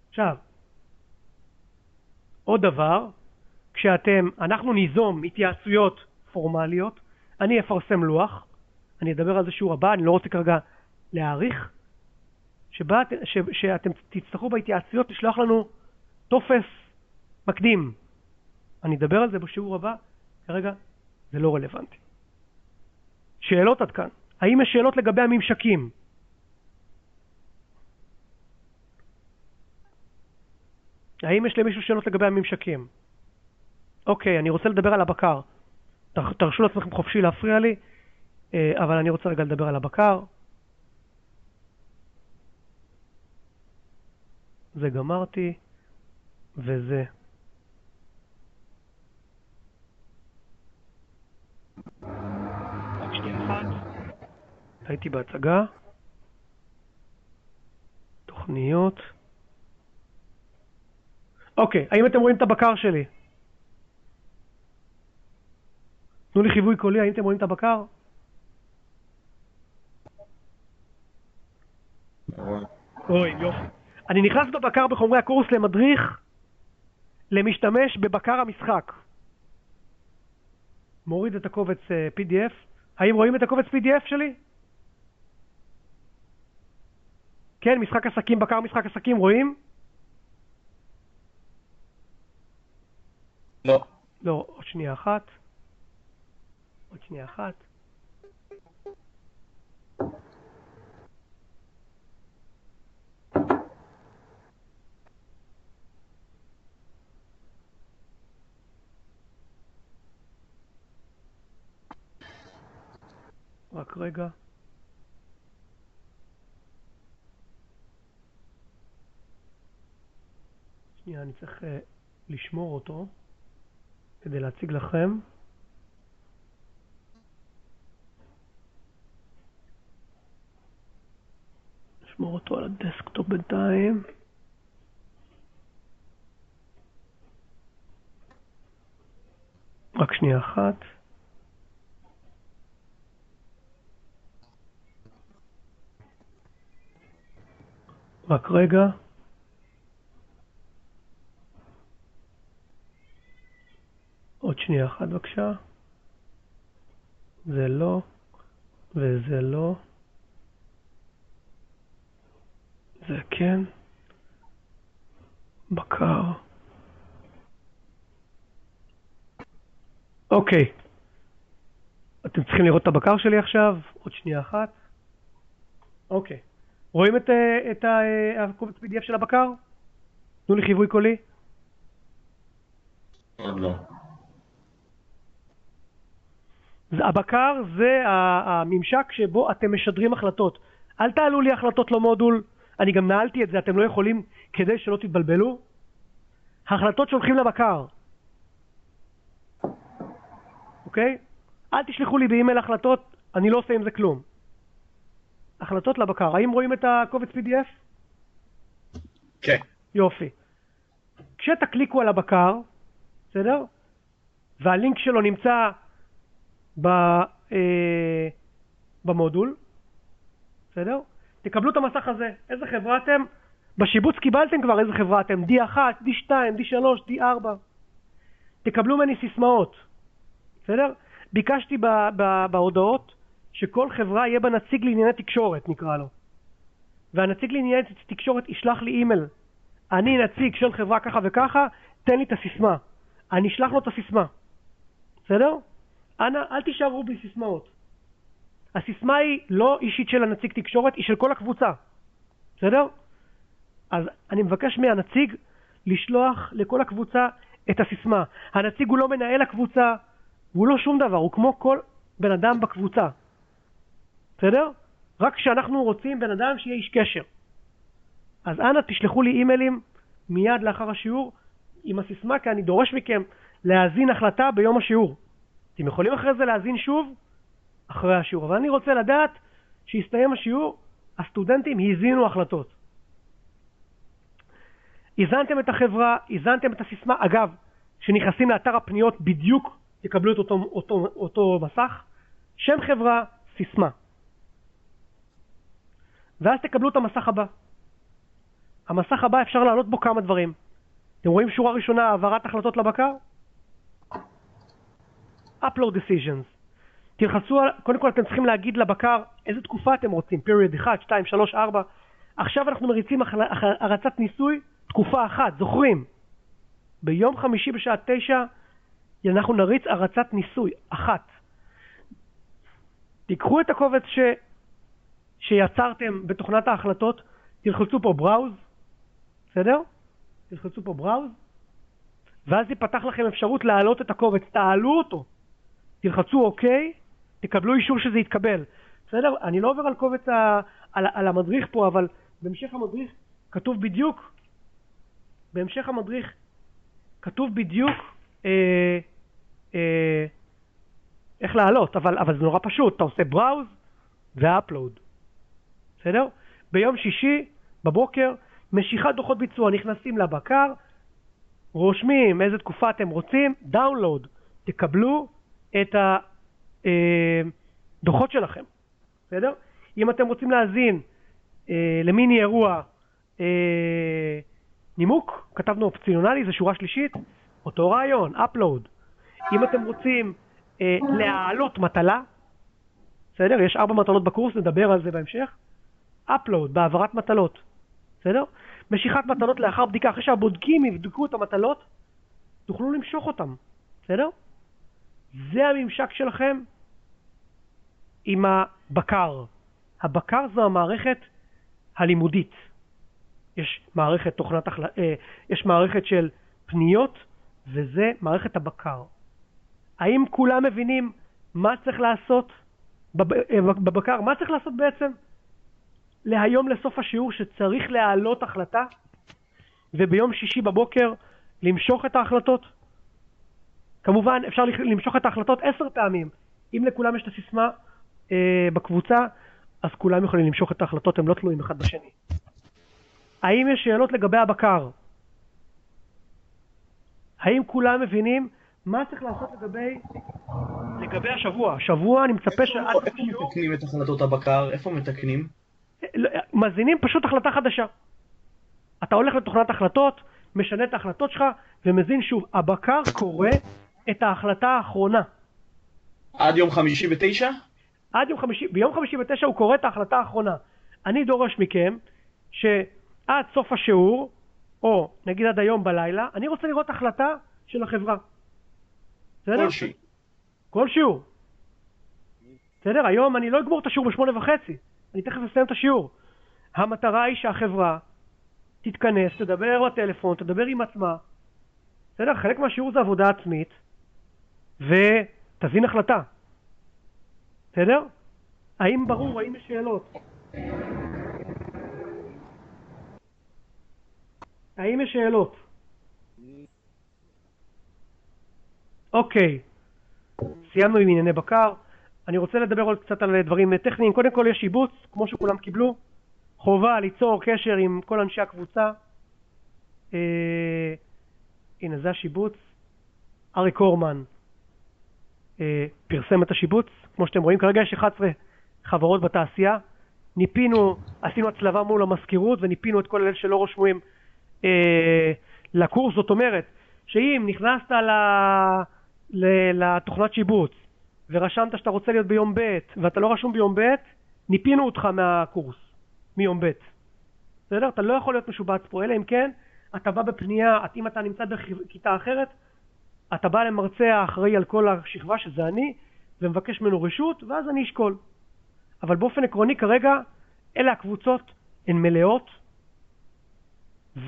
עכשיו, עוד דבר, אנחנו ניזום התייעצויות פורמליות, אני אפרסם לוח, אני אדבר על זה שיעור הבא, אני לא רוצה כרגע להעריך, שאתם תצטרכו בהתייעצויות לשלוח לנו טופס מקדים. אני אדבר על זה בשיעור הבא, כרגע זה לא רלוונטי. שאלות עד כאן. האם יש שאלות לגבי הממשקים? האם יש למישהו שאלות לגבי הממשקים? אוקיי, אני רוצה לדבר על הבקר. תרשו לעצמכם חופשי להפריע לי, אבל אני רוצה רגע לדבר על הבקר. זה גמרתי, וזה. רק שנייה אחת. הייתי בהצגה. תוכניות. אוקיי, האם אתם רואים את הבקר שלי? תנו לי חיווי קולי, האם אתם רואים את הבקר? אוי, יופי. אני נכנס בבקר בחומרי הקורס למדריך למשתמש בבקר המשחק. מוריד את הקובץ PDF. האם רואים את הקובץ PDF שלי? כן, משחק עסקים, בקר משחק עסקים, רואים? לא. לא, עוד שנייה אחת. עוד שנייה אחת. רק רגע. שנייה, אני צריך לשמור אותו כדי להציג לכם. לשמור אותו על הדסקטופ בינתיים. רק שנייה אחת. רק רגע. עוד שנייה אחת בבקשה. זה לא, וזה לא. זה כן. בקר. אוקיי. אתם צריכים לראות את הבקר שלי עכשיו, עוד שנייה אחת. אוקיי. רואים את הקובץ PDF של הבקר? תנו לי חיווי קולי. עוד לא. הבקר זה הממשק שבו אתם משדרים החלטות. אל תעלו לי החלטות לא מודול, אני גם נעלתי את זה, אתם לא יכולים כדי שלא תתבלבלו. החלטות שולחים לבקר. אוקיי? אל תשלחו לי באימייל החלטות, אני לא עושה עם זה כלום. החלטות לבקר. האם רואים את הקובץ PDF? כן. יופי. כשתקליקו על הבקר, בסדר? והלינק שלו נמצא במודול, בסדר? תקבלו את המסך הזה. איזה חברה אתם? בשיבוץ קיבלתם כבר איזה חברה אתם? D1, D2, D3, D4. תקבלו ממני סיסמאות, בסדר? ביקשתי בהודעות שכל חברה יהיה בה נציג לענייני תקשורת, נקרא לו. והנציג לענייני תקשורת ישלח לי אימייל. אני נציג של חברה ככה וככה, תן לי את הסיסמה. אני אשלח לו את הסיסמה. בסדר? אנא, אל תישארו בלי סיסמאות. הסיסמה היא לא אישית של הנציג תקשורת, היא של כל הקבוצה. בסדר? אז אני מבקש מהנציג לשלוח לכל הקבוצה את הסיסמה. הנציג הוא לא מנהל הקבוצה, הוא לא שום דבר, הוא כמו כל בן אדם בקבוצה. בסדר? רק שאנחנו רוצים בן אדם שיהיה איש קשר. אז אנא תשלחו לי אימיילים מיד לאחר השיעור עם הסיסמה, כי אני דורש מכם להאזין החלטה ביום השיעור. אתם יכולים אחרי זה להאזין שוב אחרי השיעור, אבל אני רוצה לדעת שיסתיים השיעור, הסטודנטים הזינו החלטות. הזנתם את החברה, הזנתם את הסיסמה. אגב, שנכנסים לאתר הפניות בדיוק תקבלו את אותו מסך, שם חברה, סיסמה. ואז תקבלו את המסך הבא. המסך הבא אפשר להעלות בו כמה דברים. אתם רואים שורה ראשונה, העברת החלטות לבקר? upload decisions. תלחצו, קודם כל אתם צריכים להגיד לבקר איזה תקופה אתם רוצים, period 1, 2, 3, 4. עכשיו אנחנו מריצים הרצת ניסוי, תקופה אחת, זוכרים? ביום חמישי בשעה 9 אנחנו נריץ הרצת ניסוי, אחת. תיקחו את הקובץ שיצרתם בתוכנת ההחלטות, תלחצו פה בראוז, בסדר? תלחצו פה בראוז, ואז ייפתח לכם אפשרות להעלות את הקובץ, תעלו אותו, תלחצו אוקיי, תקבלו אישור שזה יתקבל. בסדר? אני לא עובר על קובץ על המדריך פה, אבל בהמשך המדריך כתוב בדיוק, בהמשך המדריך כתוב בדיוק איך לעלות, אבל זה נורא פשוט, אתה עושה בראוז ואפלוד. בסדר? ביום שישי בבוקר משיכת דוחות ביצוע, נכנסים לבקר, רושמים איזה תקופה אתם רוצים, דאונלוד, תקבלו את הדוחות שלכם. בסדר? אם אתם רוצים להזין למיני אירוע נימוק, כתבנו אופציונלי, זה שורה שלישית, אותו רעיון, אפלוד. אם אתם רוצים להעלות מטלה, בסדר? יש 4 מטלות בקורס, נדבר על זה בהמשך. אפלוד, בהעברת מטלות. בסדר? משיכת מטלות לאחר בדיקה, אחרי שהבודקים יבדקו את המטלות, תוכלו למשוך אותם. בסדר? זה הממשק שלכם עם הבקר. הבקר זו המערכת הלימודית. יש מערכת יש מערכת של פניות, וזה מערכת הבקר. האם כולם מבינים מה צריך לעשות בבקר? מה צריך לעשות בעצם? להיום לסוף השיעור שצריך להעלות החלטה, וביום שישי בבוקר למשוך את ההחלטות. כמובן אפשר למשוך את ההחלטות 10 פעמים. אם לכולם יש את הסיסמה בקבוצה, אז כולם יכולים למשוך את ההחלטות, הם לא תלויים אחד בשני. האם יש שאלות לגבי הבקר? האם כולם מבינים מה צריך לעשות לגבי השבוע? השבוע אני מצפה שעד איפה מתקנים את החלטות הבקר? איפה מתקנים? מזינים פשוט החלטה חדשה. אתה הולך לתוכנת החלטות, משנה את ההחלטות שלך ומזין שוב. הבקר קורא את ההחלטה האחרונה. עד יום חמישי ב-9? ביום חמישי ב-9 הוא קורא את ההחלטה האחרונה. אני דורש מכם שעד סוף השיעור, או נגיד עד היום בלילה, אני רוצה לראות החלטה של החברה. כלשהי. כל שיעור. בסדר? היום אני לא אגמור את השיעור ב8:30. אני תכף אסיים את השיעור. המטרה היא שהחברה תתכנס, תדבר בטלפון, תדבר עם עצמה. בסדר? חלק מהשיעור זה עבודה עצמית, ותזין החלטה. בסדר? האם ברור? האם יש שאלות? האם יש שאלות? אוקיי. סיימנו עם ענייני בקר. אני רוצה לדבר עוד קצת על דברים טכניים. קודם כל יש שיבוץ, כמו שכולם קיבלו. חובה ליצור קשר עם כל אנשי הקבוצה. הנה זה השיבוץ. אריק אורמן פרסם את השיבוץ. כמו שאתם רואים, כרגע יש 11 חברות בתעשייה. ניפינו, עשינו הצלבה מול המזכירות וניפינו את כל אלה שלא רושמים לקורס. זאת אומרת שאם נכנסת לתוכנת שיבוץ ורשמת שאתה רוצה להיות ביום ב' ואתה לא רשום ביום ב', ניפינו אותך מהקורס מיום ב'. בסדר? אתה לא יכול להיות משובץ פה, אלא אם כן אתה בא בפנייה, אם אתה נמצא בכיתה אחרת, אתה בא למרצה האחראי על כל השכבה, שזה אני, ומבקש ממנו רשות, ואז אני אשקול. אבל באופן עקרוני כרגע אלה הקבוצות הן מלאות,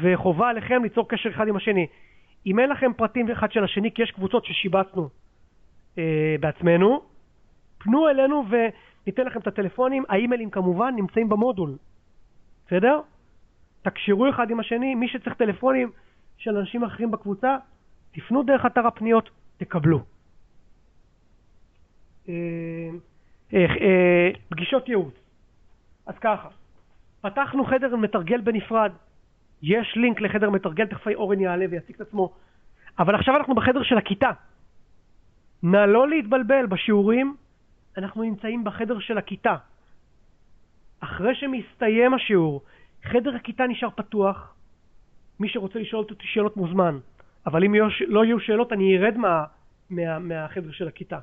וחובה עליכם ליצור קשר אחד עם השני. אם אין לכם פרטים אחד של השני, כי יש קבוצות ששיבצנו בעצמנו, פנו אלינו וניתן לכם את הטלפונים. האימיילים כמובן נמצאים במודול. בסדר? תקשרו אחד עם השני. מי שצריך טלפונים של אנשים אחרים בקבוצה, תפנו דרך אתר הפניות, תקבלו. פגישות ייעוץ. אז ככה, פתחנו חדר מתרגל בנפרד. יש לינק לחדר מתרגל, תכף אורן יעלה ויציג את עצמו. אבל עכשיו אנחנו בחדר של הכיתה. נא לא להתבלבל בשיעורים, אנחנו נמצאים בחדר של הכיתה. אחרי שמסתיים השיעור, חדר הכיתה נשאר פתוח. מי שרוצה לשאול אותי שאלות מוזמן. אבל אם לא יהיו שאלות, אני ירד מהחדר של הכיתה.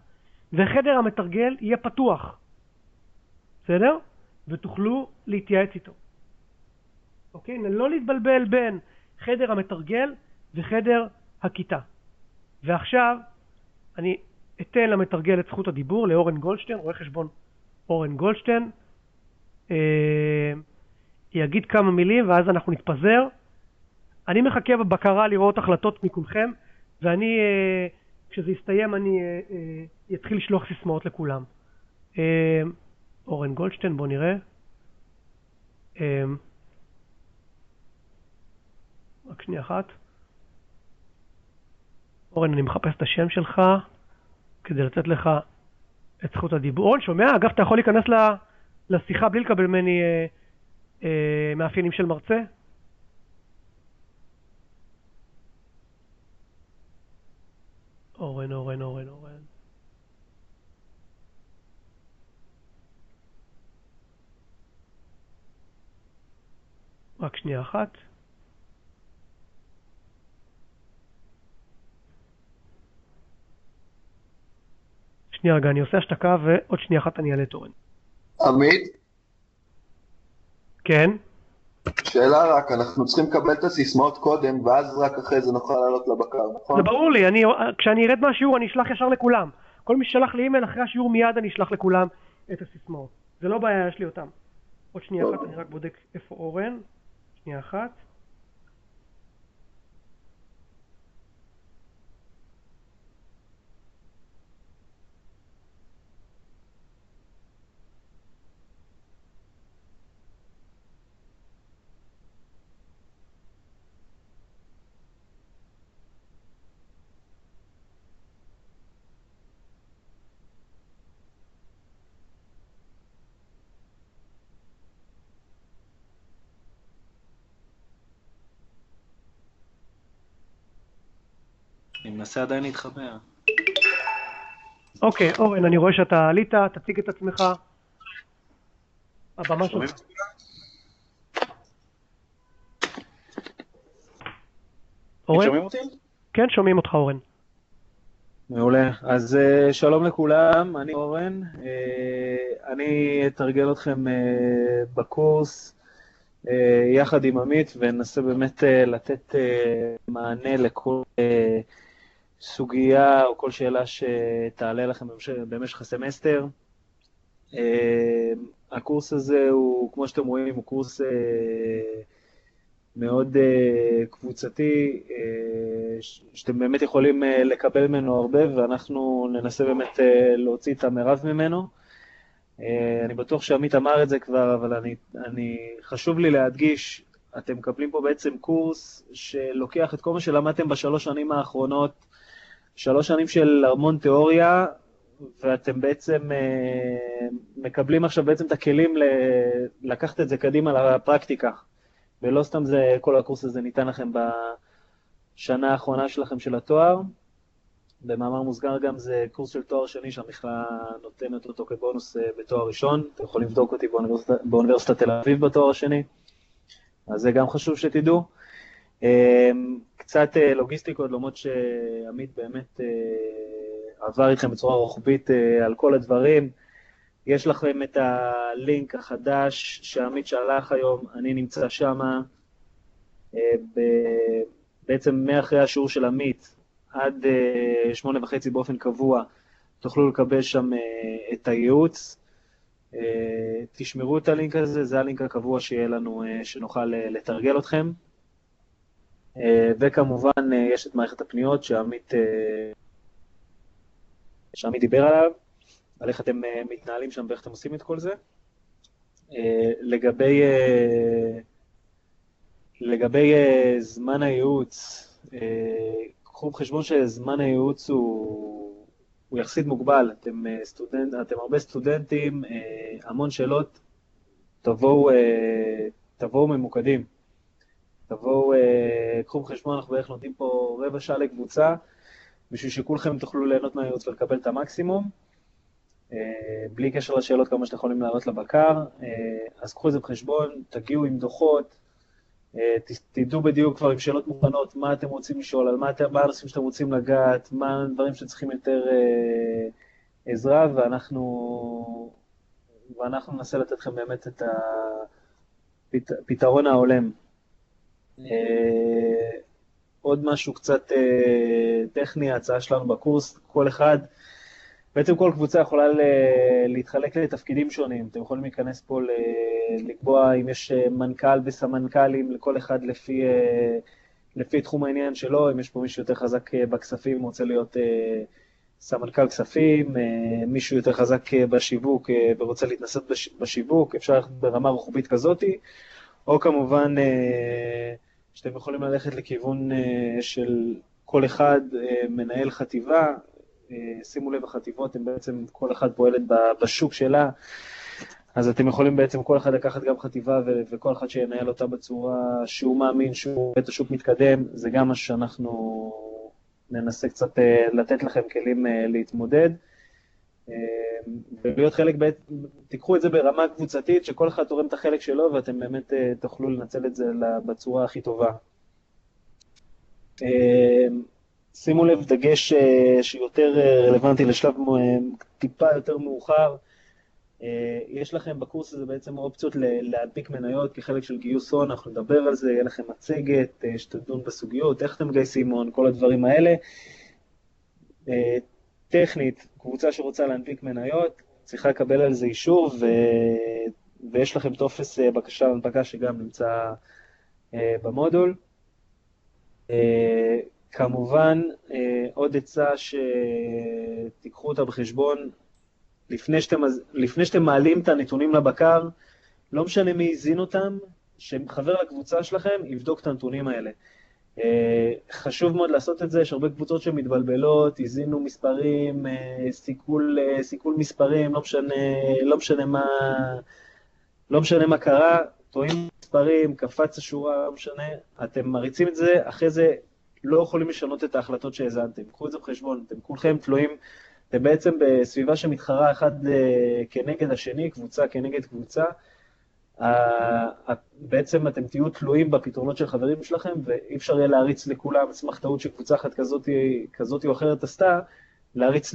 וחדר המתרגל יהיה פתוח. בסדר? ותוכלו להתייעץ איתו. אוקיי? לא להתבלבל בין חדר המתרגל וחדר הכיתה. ועכשיו אני אתן למתרגל את זכות הדיבור לאורן גולדשטיין, רואה חשבון אורן גולדשטיין. יגיד כמה מילים ואז אנחנו נתפזר. אני מחכה בבקרה לראות החלטות מכולכם, ואני, כשזה יסתיים, אני אתחיל לשלוח סיסמאות לכולם. אורן גולדשטיין, בוא נראה. רק שנייה אחת. אורן, אני מחפש את השם שלך כדי לתת לך את זכות הדיבור. אורן, שומע? אגב, אתה יכול להיכנס לשיחה בלי לקבל ממני מאפיינים של מרצה? אורן. רק שנייה אחת. שנייה רגע, אני עושה השתקה ועוד שנייה אחת אני אעלה את אורן. עמית? כן? שאלה רק, אנחנו צריכים לקבל את הסיסמאות קודם, ואז רק אחרי זה נוכל לעלות לבקר, נכון? זה ברור לי, כשאני ארד מהשיעור אני אשלח ישר לכולם. כל מי ששלח לי אימייל אחרי השיעור מיד אני אשלח לכולם את הסיסמאות. זה לא בעיה, יש לי אותם. עוד שנייה אחת, אני רק בודק איפה אורן. שנייה אחת. אני מנסה עדיין להתחבר. אוקיי, אורן, אני רואה שאתה עלית, תציג את עצמך. הבמה שלך. אורן? שומעים אותי? כן, שומעים אותך, אורן. מעולה. אז שלום לכולם, אני אורן. אני אתרגל אתכם בקורס יחד עם עמית, וננסה באמת לתת מענה לכל סוגיה או כל שאלה שתעלה לכם במשך הסמסטר. הקורס הזה הוא, כמו שאתם רואים, הוא קורס מאוד קבוצתי, שאתם באמת יכולים לקבל ממנו הרבה, ואנחנו ננסה באמת להוציא את המרב ממנו. אני בטוח שעמית אמר את זה כבר, אבל חשוב לי להדגיש, אתם מקבלים פה בעצם קורס שלוקח את כל מה שלמדתם בשלוש שנים האחרונות, 3 שנים של המון תיאוריה, ואתם בעצם מקבלים עכשיו בעצם את הכלים לקחת את זה קדימה לפרקטיקה. ולא סתם כל הקורס הזה ניתן לכם בשנה האחרונה שלכם של התואר. במאמר מוסגר גם זה קורס של תואר שני שהמכללה נותנת אותו כבונוס בתואר ראשון. אתם יכולים לבדוק אותי באוניברסיטת תל אביב בתואר השני. אז זה גם חשוב שתדעו. קצת לוגיסטיקות, למרות שעמית באמת עבר איתכם בצורה רוחבית על כל הדברים. יש לכם את הלינק החדש שעמית שלח היום, אני נמצא שם, בעצם מאחרי השיעור של עמית עד 8:30 באופן קבוע, תוכלו לקבל שם את הייעוץ. תשמרו את הלינק הזה, זה הלינק הקבוע שיהיה לנו, שנוכל לתרגל אתכם. וכמובן יש את מערכת הפניות שעמית דיבר עליו, על איך אתם מתנהלים שם ואיך אתם עושים את כל זה. לגבי זמן הייעוץ, קחו בחשבון שזמן הייעוץ הוא יחסית מוגבל. אתם הרבה סטודנטים, המון שאלות, תבואו ממוקדים. קחו בחשבון, אנחנו בערך נותנים פה רבע שעה לקבוצה, בשביל שכולכם תוכלו ליהנות מהייעוץ ולקבל את המקסימום. בלי קשר לשאלות כמה שאתם יכולים לעלות לבקר, אז קחו את זה בחשבון, תגיעו עם דוחות, תדעו בדיוק כבר עם שאלות מוכנות, מה אתם רוצים לשאול, על מה הנושאים שאתם רוצים לגעת, מה הדברים שצריכים יותר עזרה, ואנחנו ננסה לתת לכם באמת את הפתרון ההולם. עוד משהו קצת טכני, ההצעה שלנו בקורס, בעצם כל קבוצה יכולה להתחלק לתפקידים שונים. אתם יכולים להיכנס פה לקבוע אם יש מנכ"ל וסמנכ"לים, לכל אחד לפי תחום העניין שלו. אם יש פה מישהו יותר חזק בכספים, רוצה להיות סמנכ"ל כספים, מישהו יותר חזק בשיווק ורוצה להתנסות בשיווק, אפשר ברמה רוחבית כזאת, או כמובן שאתם יכולים ללכת לכיוון של כל אחד מנהל חטיבה. שימו לב, החטיבות הן בעצם כל אחד פועלת בשוק שלה, אז אתם יכולים בעצם כל אחד לקחת גם חטיבה וכל אחד שינהל אותה בצורה שהוא מאמין שהוא בית השוק מתקדם. זה גם מה שאנחנו ננסה קצת לתת לכם כלים להתמודד ולהיות חלק, תיקחו את זה ברמה קבוצתית שכל אחד תורם את החלק שלו ואתם באמת תוכלו לנצל את זה בצורה הכי טובה. שימו לב, דגש שיותר רלוונטי לשלב טיפה יותר מאוחר. יש לכם בקורס הזה בעצם אופציות להנפיק מניות כחלק של גיוס הון, אנחנו נדבר על זה, יהיה לכם מצגת שתדון בסוגיות, איך אתם מגייסים הון, כל הדברים האלה. טכנית, קבוצה שרוצה להנפיק מניות, צריכה לקבל על זה אישור, ויש לכם טופס בקשה להנפקה שגם נמצא במודול. כמובן, עוד עצה שתיקחו אותה בחשבון, לפני שאתם מעלים את הנתונים לבקר, לא משנה מי יזין אותם, שחבר לקבוצה שלכם יבדוק את הנתונים האלה. חשוב מאוד לעשות את זה, יש הרבה קבוצות שמתבלבלות, יזינו מספרים, סיכול מספרים, לא משנה מה קרה, טועים מספרים, קפץ השורה, לא משנה, אתם מריצים את זה, אחרי זה לא יכולים לשנות את ההחלטות שהזנתם. קחו את זה בחשבון, אתם כולכם תלויים, אתם בעצם בסביבה שמתחרה אחד כנגד השני, קבוצה כנגד קבוצה, בעצם אתם תהיו תלויים בפתרונות של חברים שלכם, ואי אפשר יהיה להריץ לכולם, סמך טעות שקבוצה אחת כזאת או אחרת עשתה, להריץ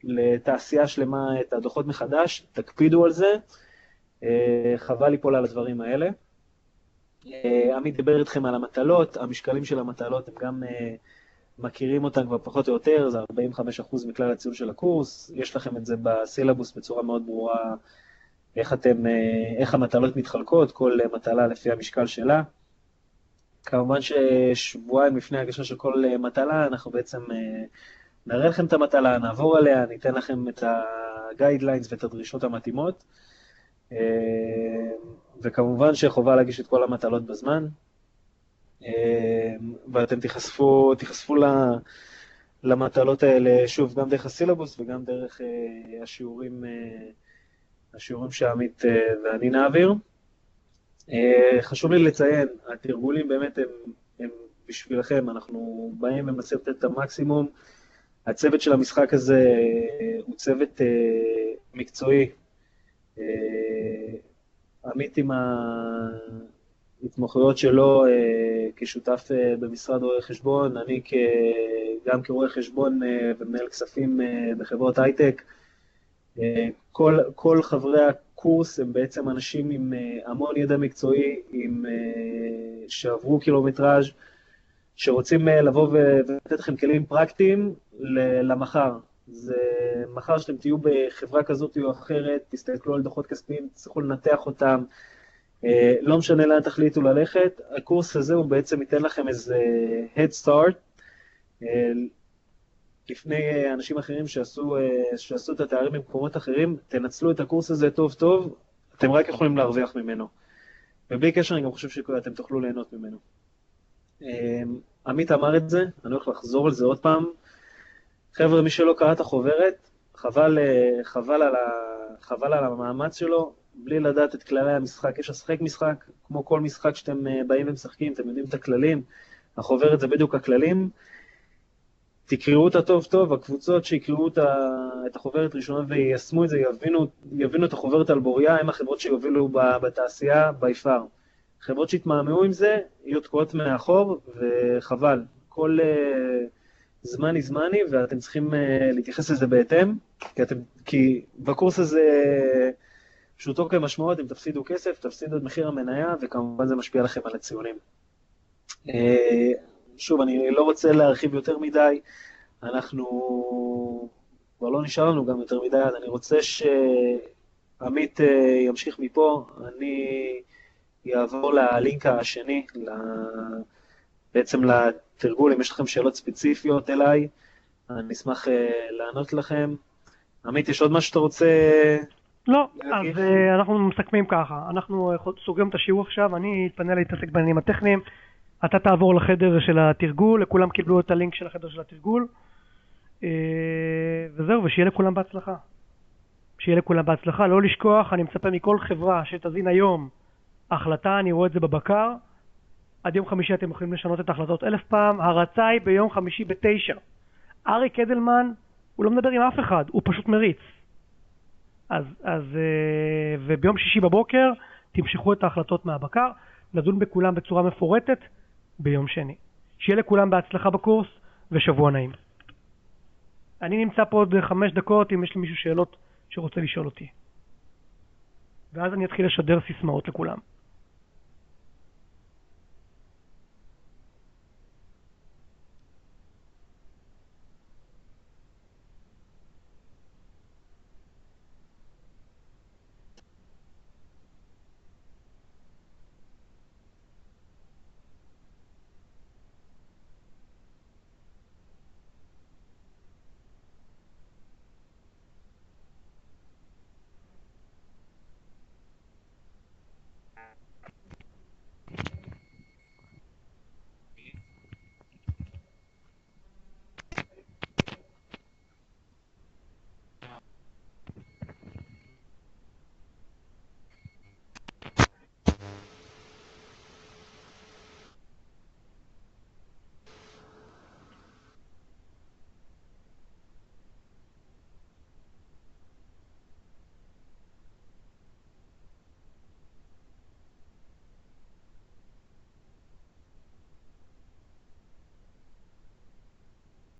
לתעשייה שלמה את הדוחות מחדש, תקפידו על זה, חבל ליפול על הדברים האלה. עמית דיבר איתכם על המטלות, המשקלים של המטלות הם גם מכירים אותם כבר פחות או יותר, זה 45% מכלל הציון של הקורס, יש לכם את זה בסילבוס בצורה מאוד ברורה, איך המטלות מתחלקות, כל מטלה לפי המשקל שלה. כמובן ששבועיים לפני הגשה של כל מטלה, אנחנו בעצם נראה לכם את המטלה, נעבור עליה, ניתן לכם את ה-guidelines ואת הדרישות המתאימות, וכמובן שחובה להגיש את כל המטלות בזמן, ואתם תיחשפו למטלות האלה, שוב, גם דרך הסילבוס וגם דרך השיעורים שעמית ואני נעביר. חשוב לי לציין, התרגולים באמת הם בשבילכם, אנחנו באים ומנסים לתת את המקסימום. הצוות של המשחק הזה הוא צוות מקצועי, עמית עם ההתמחויות שלו כשותף במשרד רואי חשבון, אני גם כרואה חשבון ומנהל כספים בחברות הייטק. כל חברי הקורס הם בעצם אנשים עם המון ידע מקצועי, שעברו קילומטראז', שרוצים לבוא ולתת לכם כלים פרקטיים למחר. זה מחר שאתם תהיו בחברה כזאת או אחרת, תסתכלו על דוחות כספיים, תצטרכו לנתח אותם, לא משנה לאן תחליטו ללכת. הקורס הזה הוא בעצם ייתן לכם איזה head start, לפני אנשים אחרים שעשו את התארים במקומות אחרים, תנצלו את הקורס הזה טוב טוב, אתם רק יכולים להרוויח ממנו. ובלי קשר אני גם חושב שאתם תוכלו ליהנות ממנו. עמית אמר את זה, אני הולך לחזור על זה עוד פעם. חבר'ה, מי שלא קרא את החוברת, חבל על המאמץ שלו, בלי לדעת את כללי המשחק. יש לשחק משחק, כמו כל משחק שאתם באים ומשחקים, אתם יודעים את הכללים, החוברת זה בדיוק הכללים. תקראו אותה טוב טוב, הקבוצות שיקראו את החוברת ראשונה ויישמו את זה, יבינו את החוברת על בוריה, הם החברות שיובילו בתעשייה ביפר. חברות שהתמהמהו עם זה, יהיו תקועות מאחור, וחבל. כל זמני, ואתם צריכים להתייחס לזה בהתאם, כי בקורס הזה, פשוטו כמשמעות, אם תפסידו כסף, תפסידו את מחיר המניה, וכמובן זה משפיע לכם על הציונים. שוב, אני לא רוצה להרחיב יותר מדי, אנחנו כבר לא נשאר לנו גם יותר מדי, אז אני רוצה שעמית ימשיך מפה, אני יעבור ללינק השני, בעצם לתרגול, אם יש לכם שאלות ספציפיות אליי, אני אשמח לענות לכם. עמית, יש עוד מה שאתה רוצה? לא, אז אנחנו מסכמים ככה, אנחנו סוגרים את השיעור עכשיו, אני אתפנה להתעסק בעניינים הטכניים, אתה תעבור לחדר של התרגול, לכולם קיבלו את הלינק של החדר של התרגול, וזהו, ושיהיה לכולם בהצלחה. שיהיה לכולם בהצלחה, לא לשכוח, אני מצפה מכל חברה שתזין היום החלטה, אני רואה את זה בבקר, עד יום חמישי אתם יכולים לשנות את ההחלטות 1000 פעם, הרצה היא ביום חמישי ב9. אריק אדלמן, הוא לא מדבר עם אף אחד, הוא פשוט מריץ. וביום שישי בבוקר תמשכו את ההחלטות מהבקר, לדון בכולם בצורה מפורטת ביום שני. שיהיה לכולם בהצלחה בקורס ושבוע נעים. אני נמצא פה עוד 5 דקות אם יש למישהו שאלות שרוצה לשאול אותי. ואז אני אתחיל לשדר סיסמאות לכולם.